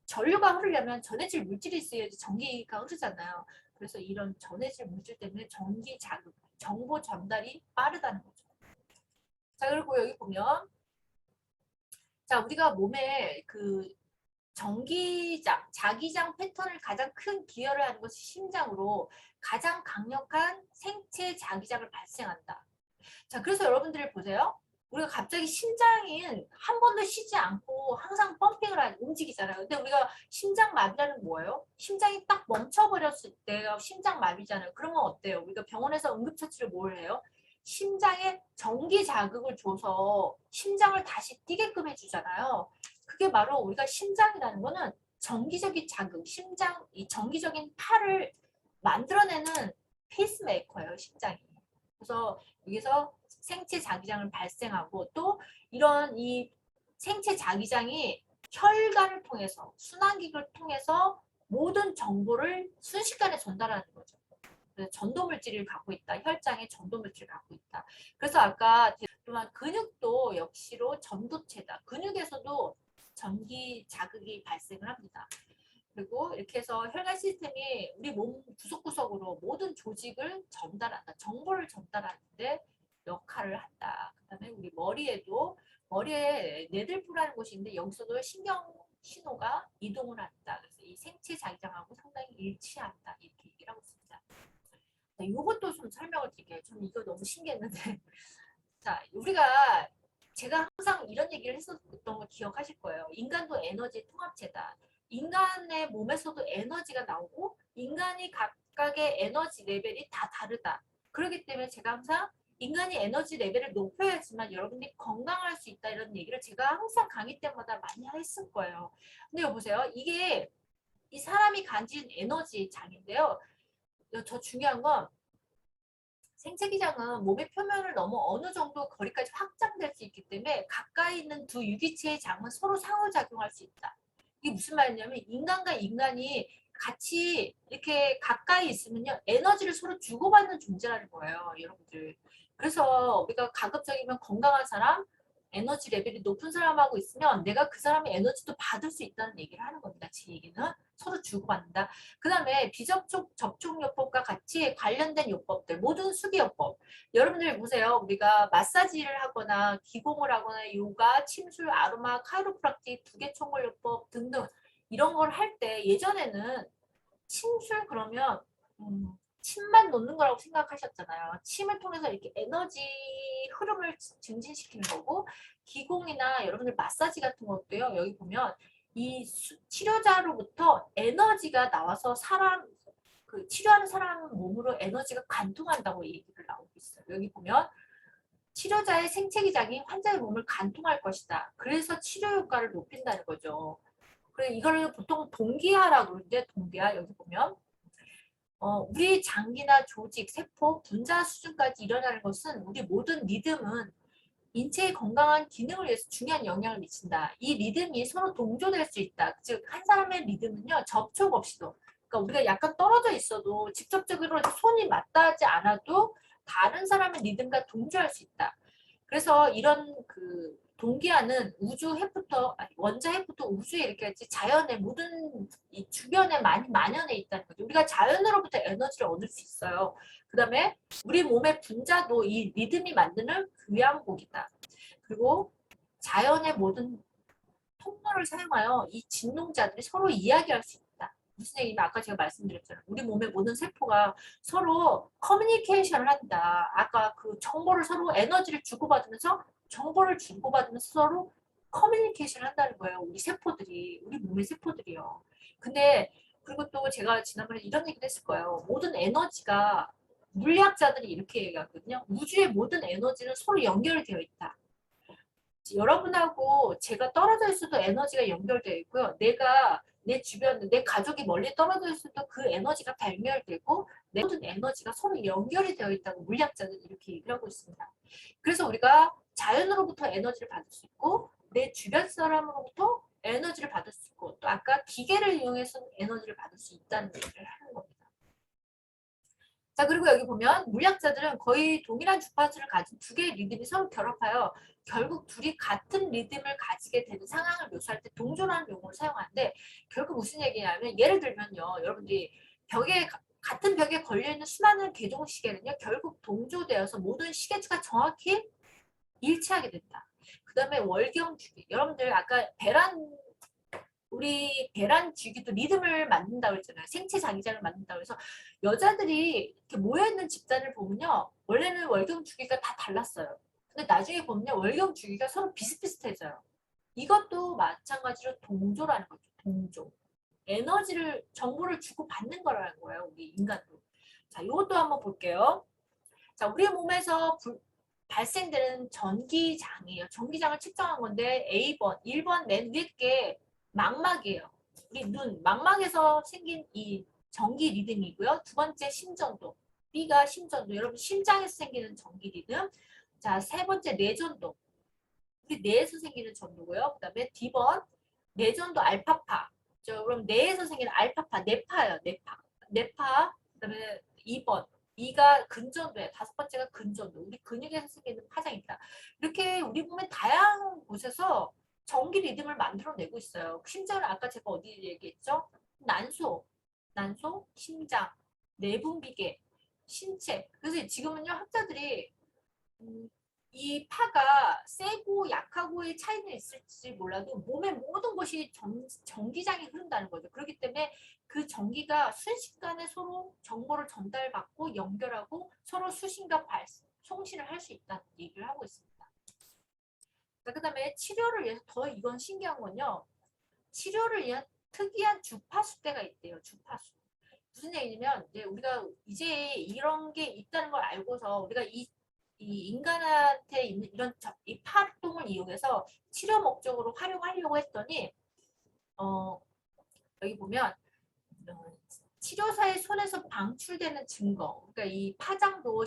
흐르려면 전해질 물질이 있어야지 전기가 흐르잖아요. 그래서 이런 전해질 물질 때문에 전기 자극, 정보 전달이 빠르다는 거죠. 자, 그리고 여기 보면 자, 우리가 몸에 그 전기장, 자기장 패턴을 가장 큰 기여를 하는 것이 심장으로 가장 강력한 생체 자기장을 발생한다. 자, 그래서 여러분들이 보세요. 우리가 갑자기 심장이 한 번도 쉬지 않고 항상 펌핑을 움직이잖아요. 근데 우리가 심장마비라는 뭐예요? 심장이 딱 멈춰버렸을 때가 심장마비잖아요. 그러면 어때요? 우리가 병원에서 응급처치를 뭘 해요? 심장에 전기 자극을 줘서 심장을 다시 뛰게끔 해주잖아요. 그게 바로 우리가 심장이라는 거는 전기적인 자극, 이 전기적인 파를 만들어내는 페이스메이커예요, 심장이. 그래서 여기서 생체 자기장을 발생하고 또 이런 이 생체 자기장이 혈관을 통해서 순환기를 통해서 모든 정보를 순식간에 전달하는 거죠. 그래서 전도물질을 갖고 있다. 혈장에 전도물질을 갖고 있다. 그래서 아까 또한 근육도 역시로 전도체다. 근육에서도 전기 자극이 발생을 합니다. 그리고 이렇게 해서 혈관 시스템이 우리 몸 구석구석으로 모든 조직을 전달한다. 정보를 전달하는데 역할을 한다. 그다음에 우리 머리에 뇌들보라는 곳이 있는데 여기서도 신경 신호가 이동을 한다. 그래서 이 생체 자기장하고 상당히 일치한다. 이렇게 얘기를 하고 있습니다. 자, 이것도 좀 설명을 드릴게요. 좀 이거 너무 신기했는데. 자, 제가 항상 이런 얘기를 했었던 거 기억하실 거예요. 인간도 에너지 통합체다. 인간의 몸에서도 에너지가 나오고 인간이 각각의 에너지 레벨이 다 다르다. 그렇기 때문에 제가 항상 인간이 에너지 레벨을 높여야지만 여러분들이 건강할 수 있다 이런 얘기를 제가 항상 강의 때마다 많이 했을 거예요. 근데 여보세요. 이게 이 사람이 가진 에너지 장인데요. 저 중요한 건 생체기장은 몸의 표면을 넘어 어느 정도 거리까지 확장될 수 있기 때문에 가까이 있는 두 유기체의 장은 서로 상호작용할 수 있다. 이게 무슨 말이냐면 인간과 인간이 같이 이렇게 가까이 있으면요 에너지를 서로 주고받는 존재라는 거예요, 여러분들. 그래서 우리가 가급적이면 건강한 사람, 에너지 레벨이 높은 사람하고 있으면 내가 그 사람의 에너지도 받을 수 있다는 얘기를 하는 겁니다. 제 얘기는 서로 주고받는다. 그 다음에 비접촉 접촉요법과 같이 관련된 요법들, 모든 수기요법. 여러분들 보세요. 우리가 마사지를 하거나 기공을 하거나 요가, 침술, 아로마, 카이로프락틱, 두개총괄요법 등등 이런 걸 할 때 예전에는 침술 그러면 침만 놓는 거라고 생각하셨잖아요. 침을 통해서 이렇게 에너지 흐름을 증진시키는 거고 기공이나 여러분들 마사지 같은 것도요. 여기 보면 치료자로부터 에너지가 나와서 치료하는 사람 몸으로 에너지가 관통한다고 얘기를 나오고 있어요. 여기 보면 치료자의 생체기장이 환자의 몸을 관통할 것이다. 그래서 치료 효과를 높인다는 거죠. 그래 이거를 보통 동기화라고 그러는데 동기화 여기 보면 우리 장기나 조직, 세포, 분자 수준까지 일어나는 것은 우리 모든 리듬은 인체의 건강한 기능을 위해서 중요한 영향을 미친다. 이 리듬이 서로 동조될 수 있다. 즉, 한 사람의 리듬은요, 접촉 없이도. 그러니까 우리가 약간 떨어져 있어도 직접적으로 손이 맞닿지 않아도 다른 사람의 리듬과 동조할 수 있다. 그래서 이런 그 동기화는 우주 핵부터 아니 원자 핵부터 우주에 이렇게 자연의 모든 이 주변에 많이 만연해 있다는 거죠. 우리가 자연으로부터 에너지를 얻을 수 있어요. 그다음에 우리 몸의 분자도 이 리듬이 만드는 교양곡이다. 그리고 자연의 모든 통로를 사용하여 이 진동자들이 서로 이야기할 수 있다. 무슨 얘기냐면 아까 제가 말씀드렸잖아요. 우리 몸의 모든 세포가 서로 커뮤니케이션을 한다. 아까 그 정보를 서로 에너지를 주고받으면서 정보를 주고받으면서 서로 커뮤니케이션을 한다는 거예요. 우리 세포들이, 우리 몸의 세포들이요. 근데 그리고 또 제가 지난번에 이런 얘기를 했을 거예요. 모든 에너지가 물리학자들이 이렇게 얘기하거든요. 우주의 모든 에너지는 서로 연결되어 있다. 여러분하고 제가 떨어져 있어도 에너지가 연결되어 있고요. 내가 내 주변, 내 가족이 멀리 떨어져 있어도 그 에너지가 다 연결되고 내 모든 에너지가 서로 연결이 되어 있다고 물리학자들은 이렇게 얘기를 하고 있습니다. 그래서 우리가 자연으로부터 에너지를 받을 수 있고 내 주변 사람으로부터 에너지를 받을 수 있고 또 아까 기계를 이용해서 에너지를 받을 수 있다는 얘기를 하는 겁니다. 자, 그리고 여기 보면 물리학자들은 거의 동일한 주파수를 가진 두 개의 리듬이 서로 결합하여 결국 둘이 같은 리듬을 가지게 되는 상황을 묘사할 때 동조라는 용어를 사용하는데 결국 무슨 얘기냐면 예를 들면요. 여러분들이 같은 벽에 걸려있는 수많은 개종 시계는요. 결국 동조되어서 모든 시계추가 정확히 일치하게 된다. 그 다음에 월경 주기. 여러분들 아까 우리 배란 주기도 리듬을 만든다고 했잖아요. 생체 자기장을 만든다고 해서 여자들이 이렇게 모여있는 집단을 보면요. 원래는 월경 주기가 다 달랐어요. 근데 나중에 보면요. 월경 주기가 서로 비슷비슷해져요. 이것도 마찬가지로 동조라는 거죠. 동조. 정보를 주고받는 거라는 거예요. 우리 인간도. 자, 이것도 한번 볼게요. 자, 우리 몸에서 발생되는 전기장이에요. 전기장을 측정한 건데 A번, 1번 맨 위에 게 망막이에요. 우리 눈, 망막에서 생긴 이 전기 리듬이고요. 두 번째 심전도, B가 심전도. 여러분 심장에서 생기는 전기 리듬. 자, 세 번째 뇌전도. 우리 뇌에서 생기는 전도고요. 그 다음에 D번 뇌전도 알파파. 그럼 뇌에서 생기는 알파파, 뇌파예요. 뇌파. 뇌파. 그 다음에 2번. 이가 근전도예요. 다섯 번째가 근전도. 우리 근육에서 생기는 파장입니다. 이렇게 우리 몸의 다양한 곳에서 전기 리듬을 만들어내고 있어요. 심장을 아까 제가 어디 얘기했죠? 난소, 심장, 내분비계, 신체. 그래서 지금은요 학자들이 이 파가 세고 약하고의 차이는 있을지 몰라도 몸의 모든 것이 전기장이 흐른다는 거죠. 그렇기 때문에 그 전기가 순식간에 서로 정보를 전달받고 연결하고 서로 수신과 송신을 할 수 있다는 얘기를 하고 있습니다. 그 다음에 치료를 위해서 더 이건 신기한 건요. 치료를 위한 특이한 주파수대가 있대요. 주파수. 무슨 얘기냐면 우리가 이제 이런 게 있다는 걸 알고서 우리가 이 인간한테 있는 이런 이 파동을 이용해서 치료 목적으로 활용하려고 했더니 여기 보면 치료사의 손에서 방출되는 증거, 그러니까 이 파장도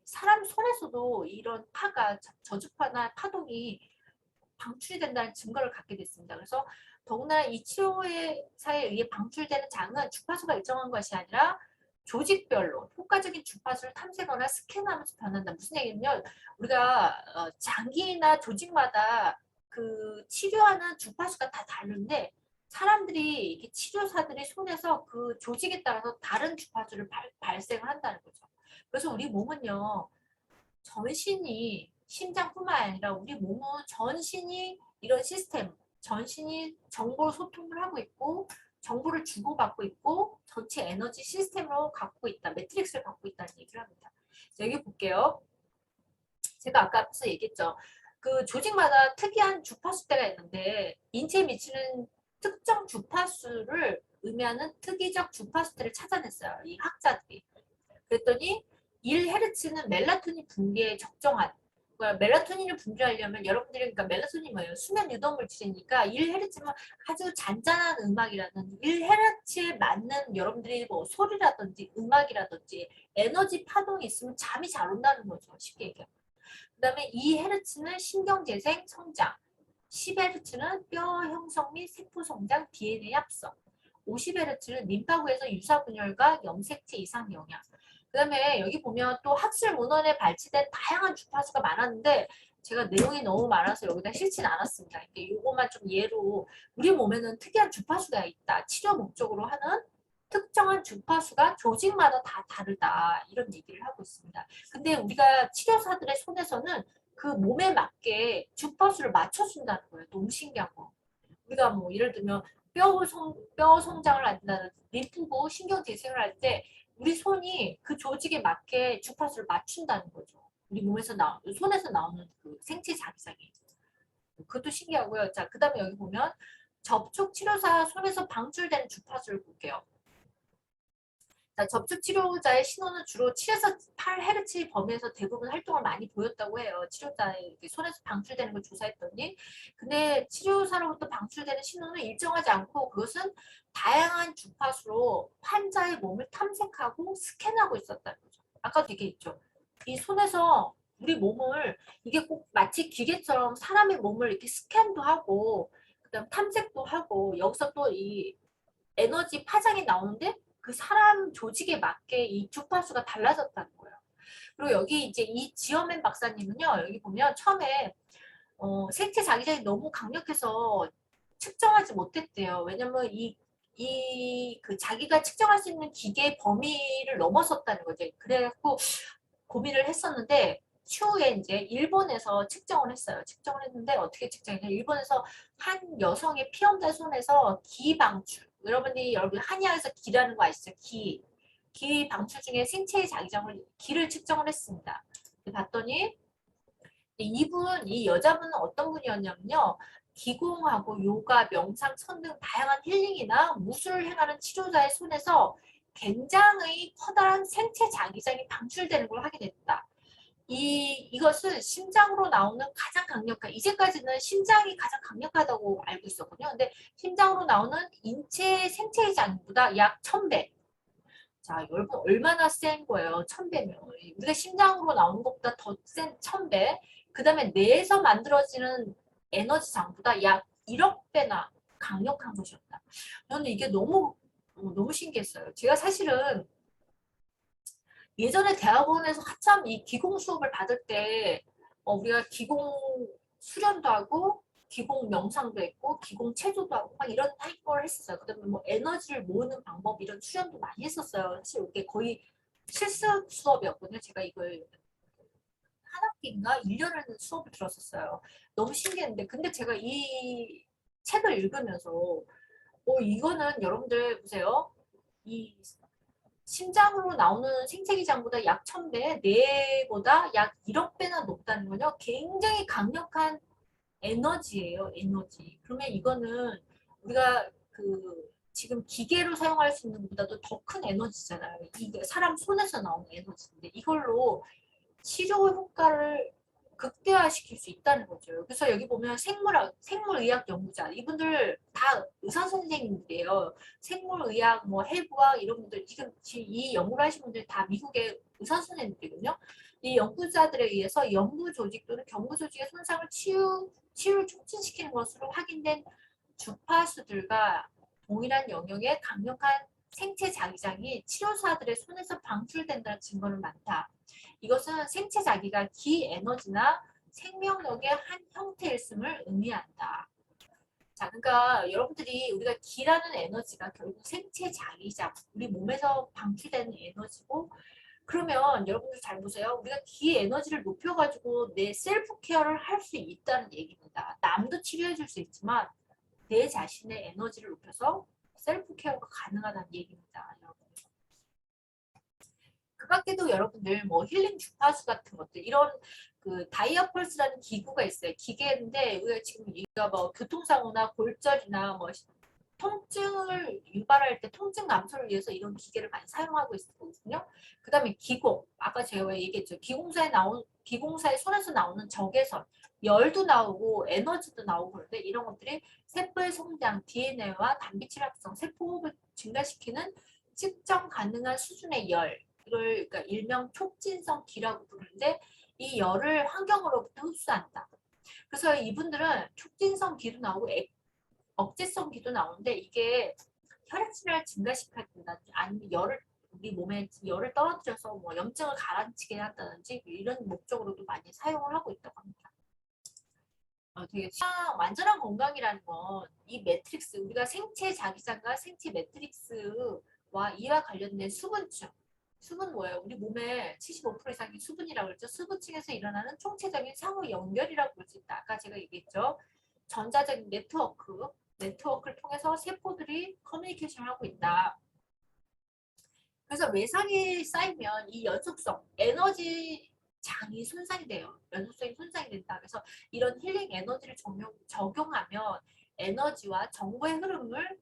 사람 손에서도 이런 파가 저주파나 파동이 방출이 된다는 증거를 갖게 됐습니다. 그래서 더구나 이 치료사에 의해 방출되는 장은 주파수가 일정한 것이 아니라 조직별로 효과적인 주파수를 탐색하거나 스캔하면서 변한다. 무슨 얘기냐면 우리가 장기나 조직마다 그 치료하는 주파수가 다 다른데 사람들이 이렇게 치료사들의 손에서 그 조직에 따라서 다른 주파수를 발생을 한다는 거죠. 그래서 우리 몸은요. 전신이 심장뿐만 아니라 우리 몸은 전신이 이런 시스템, 전신이 정보 소통을 하고 있고 정보를 주고받고 있고 전체 에너지 시스템으로 갖고 있다. 매트릭스를 갖고 있다는 얘기를 합니다. 여기 볼게요. 제가 아까 앞서 얘기했죠. 그 조직마다 특이한 주파수대가 있는데 인체에 미치는 특정 주파수를 의미하는 특이적 주파수대를 찾아냈어요. 이 학자들이. 그랬더니 1헤르츠는 멜라토닌 분비에 적정한 멜라토닌을 분비하려면 여러분들이 그러니까 멜라토닌이 뭐예요? 수면 유도물질이니까 1헤르츠면 아주 잔잔한 음악이라든지 1헤르츠에 맞는 여러분들이 뭐 소리라든지 음악이라든지 에너지 파동이 있으면 잠이 잘 온다는 거죠. 쉽게 얘기하면. 그 다음에 2헤르츠는 신경재생 성장 10헤르츠는 뼈 형성 및 세포 성장 DNA 합성 50헤르츠는 림파구에서 유사분열과 염색체 이상 영향 그 다음에 여기 보면 또 학술 문헌에 발췌된 다양한 주파수가 많았는데 제가 내용이 너무 많아서 여기다 실진 않았습니다. 이것만 좀 예로 우리 몸에는 특이한 주파수가 있다. 치료 목적으로 하는 특정한 주파수가 조직마다 다 다르다. 이런 얘기를 하고 있습니다. 근데 우리가 치료사들의 손에서는 그 몸에 맞게 주파수를 맞춰준다는 거예요. 너무 신기한 거. 우리가 뭐 예를 들면 뼈 성장을 한다든지 림프구 신경 재생을 할 때 우리 손이 그 조직에 맞게 주파수를 맞춘다는 거죠. 우리 손에서 나오는 그 생체 자기장이. 그것도 신기하고요. 자, 그 다음에 여기 보면 접촉 치료사 손에서 방출되는 주파수를 볼게요. 자, 접촉 치료자의 신호는 주로 7에서 8Hz 범위에서 대부분 활동을 많이 보였다고 해요. 치료자의 손에서 방출되는 걸 조사했더니. 근데 치료사로부터 방출되는 신호는 일정하지 않고 그것은 다양한 주파수로 환자의 몸을 탐색하고 스캔하고 있었다는 거죠. 아까도 얘기했죠. 이 손에서 우리 몸을 이게 꼭 마치 기계처럼 사람의 몸을 이렇게 스캔도 하고 그다음 탐색도 하고 여기서 또 이 에너지 파장이 나오는데 그 사람 조직에 맞게 이 주파수가 달라졌다는 거예요. 그리고 여기 이제 이 지어맨 박사님은요, 여기 보면 처음에 생체 자기장이 너무 강력해서 측정하지 못했대요. 왜냐면 그 자기가 측정할 수 있는 기계의 범위를 넘어섰다는 거죠. 그래갖고 고민을 했었는데 추후에 이제 일본에서 측정을 했어요. 측정을 했는데 어떻게 측정했냐? 일본에서 한 여성의 피험자 손에서 기 방출. 여러분 한의학에서 기라는 거 아시죠? 기 방출 중에 생체의 자기장을 기를 측정을 했습니다. 봤더니 이 여자분은 어떤 분이었냐면요. 기공하고 요가, 명상, 선 등 다양한 힐링이나 무술을 행하는 치료자의 손에서 굉장히 커다란 생체 자기장이 방출되는 걸 확인했다. 이것은 심장으로 나오는 가장 강력한, 이제까지는 심장이 가장 강력하다고 알고 있었거든요. 근데 심장으로 나오는 인체 생체의 장보다 약 1000배. 자, 여러분 얼마나 센 거예요? 1000배면. 우리가 심장으로 나오는 것보다 더 센 1000배. 그 다음에 뇌에서 만들어지는 에너지장보다 약 1억 배나 강력한 것이었다. 저는 이게 너무 신기했어요. 제가 사실은 예전에 대학원에서 한참 이 기공 수업을 받을 때 우리가 기공 수련도 하고 기공 명상도 했고 기공 체조도 하고 막 이런 걸 했었어요. 그다음에 뭐 에너지를 모으는 방법 이런 수련도 많이 했었어요. 사실 이게 거의 실습 수업이었거든요. 제가 이걸 한 학기인가 1년을 수업을 들었었어요. 너무 신기했는데 근데 제가 이 책을 읽으면서 이거는 여러분들 보세요. 이 심장으로 나오는 생체기장보다 약 1000배, 뇌보다 약 1억 배나 높다는 건요. 굉장히 강력한 에너지예요, 에너지. 그러면 이거는 우리가 지금 기계로 사용할 수 있는 것보다도 더 큰 에너지잖아요. 이게 사람 손에서 나오는 에너지인데 이걸로 치료 효과를 극대화시킬 수 있다는 거죠. 그래서 여기 보면 생물의학 연구자 이분들 다 의사 선생님들이에요. 생물의학, 뭐 해부학 이런 분들 지금 이 연구를 하신 분들 다 미국의 의사 선생님들이거든요. 이 연구자들에 의해서 연구 조직 또는 경구 조직의 손상을 치유를 촉진시키는 것으로 확인된 주파수들과 동일한 영역의 강력한 생체 자기장이 치료사들의 손에서 방출된다는 증거는 많다. 이것은 생체 자기가 기 에너지나 생명력의 한 형태일음을 의미한다. 자, 그러니까 여러분들이 우리가 기라는 에너지가 결국 생체 자기장, 우리 몸에서 방출되는 에너지고 그러면 여러분들 잘 보세요. 우리가 기 에너지를 높여가지고 내 셀프 케어를 할 수 있다는 얘기입니다. 남도 치료해 줄 수 있지만 내 자신의 에너지를 높여서 셀프 케어가 가능하다는 얘기입니다. 여러분. 그 밖에도 여러분들 뭐 힐링 주파수 같은 것들 이런 다이아 펄스라는 기구가 있어요. 기계인데 우리가 지금 우리가 뭐 교통사고나 골절이나 뭐 통증을 유발할 때 통증 감소를 위해서 이런 기계를 많이 사용하고 있거든요. 그다음에 기공 아까 제가 얘기했죠. 기공사의 손에서 나오는 적외선 열도 나오고 에너지도 나오고 그런데 이런 것들이 세포의 성장, DNA와 단백질 합성, 세포 호흡을 증가시키는 측정 가능한 수준의 열 이걸 그러니까 일명 촉진성 기라고 부르는데 이 열을 환경으로부터 흡수한다. 그래서 이분들은 촉진성 기도 나오고 억제성 기도 나오는데 이게 혈액순환을 증가시킨다든지 아니면 우리 몸에 열을 떨어뜨려서 뭐 염증을 가라앉히게 한다든지 이런 목적으로도 많이 사용을 하고 있다고 합니다. 되게 완전한 건강이라는 건 이 매트릭스 우리가 생체 자기장과 생체 매트릭스와 이와 관련된 수분층 수분 뭐예요? 우리 몸에 75% 이상이 수분이라고 그랬죠. 수분층에서 일어나는 총체적인 상호 연결이라고 볼 수 있다. 아까 제가 얘기했죠. 전자적인 네트워크를 통해서 세포들이 커뮤니케이션을 하고 있다. 그래서 외상이 쌓이면 이 연속성, 에너지 장이 손상이 돼요. 연속성이 손상이 된다. 그래서 이런 힐링 에너지를 적용하면 에너지와 정보의 흐름을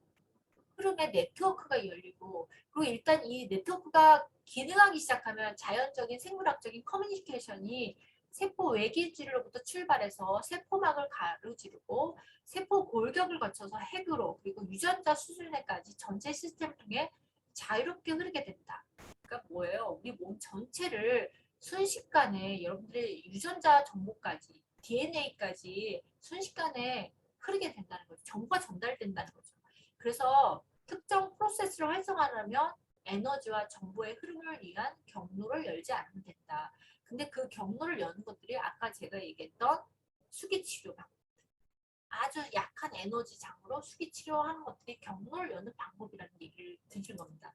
흐름의 네트워크가 열리고, 그리고 일단 이 네트워크가 기능하기 시작하면 자연적인 생물학적인 커뮤니케이션이 세포 외기질로부터 출발해서 세포막을 가로지르고 세포 골격을 거쳐서 핵으로 그리고 유전자 수준에까지 전체 시스템을 통해 자유롭게 흐르게 된다. 그러니까 뭐예요? 우리 몸 전체를 순식간에 여러분들의 유전자 정보까지 DNA까지 순식간에 흐르게 된다는 거죠. 정보가 전달된다는 거죠. 그래서 특정 프로세스를 활성화하려면 에너지와 정보의 흐름을 위한 경로를 열지 않으면 된다. 근데 그 경로를 여는 것들이 아까 제가 얘기했던 수기치료 방법. 아주 약한 에너지 장으로 수기치료하는 것들이 경로를 여는 방법이라는 얘기를 드린 겁니다.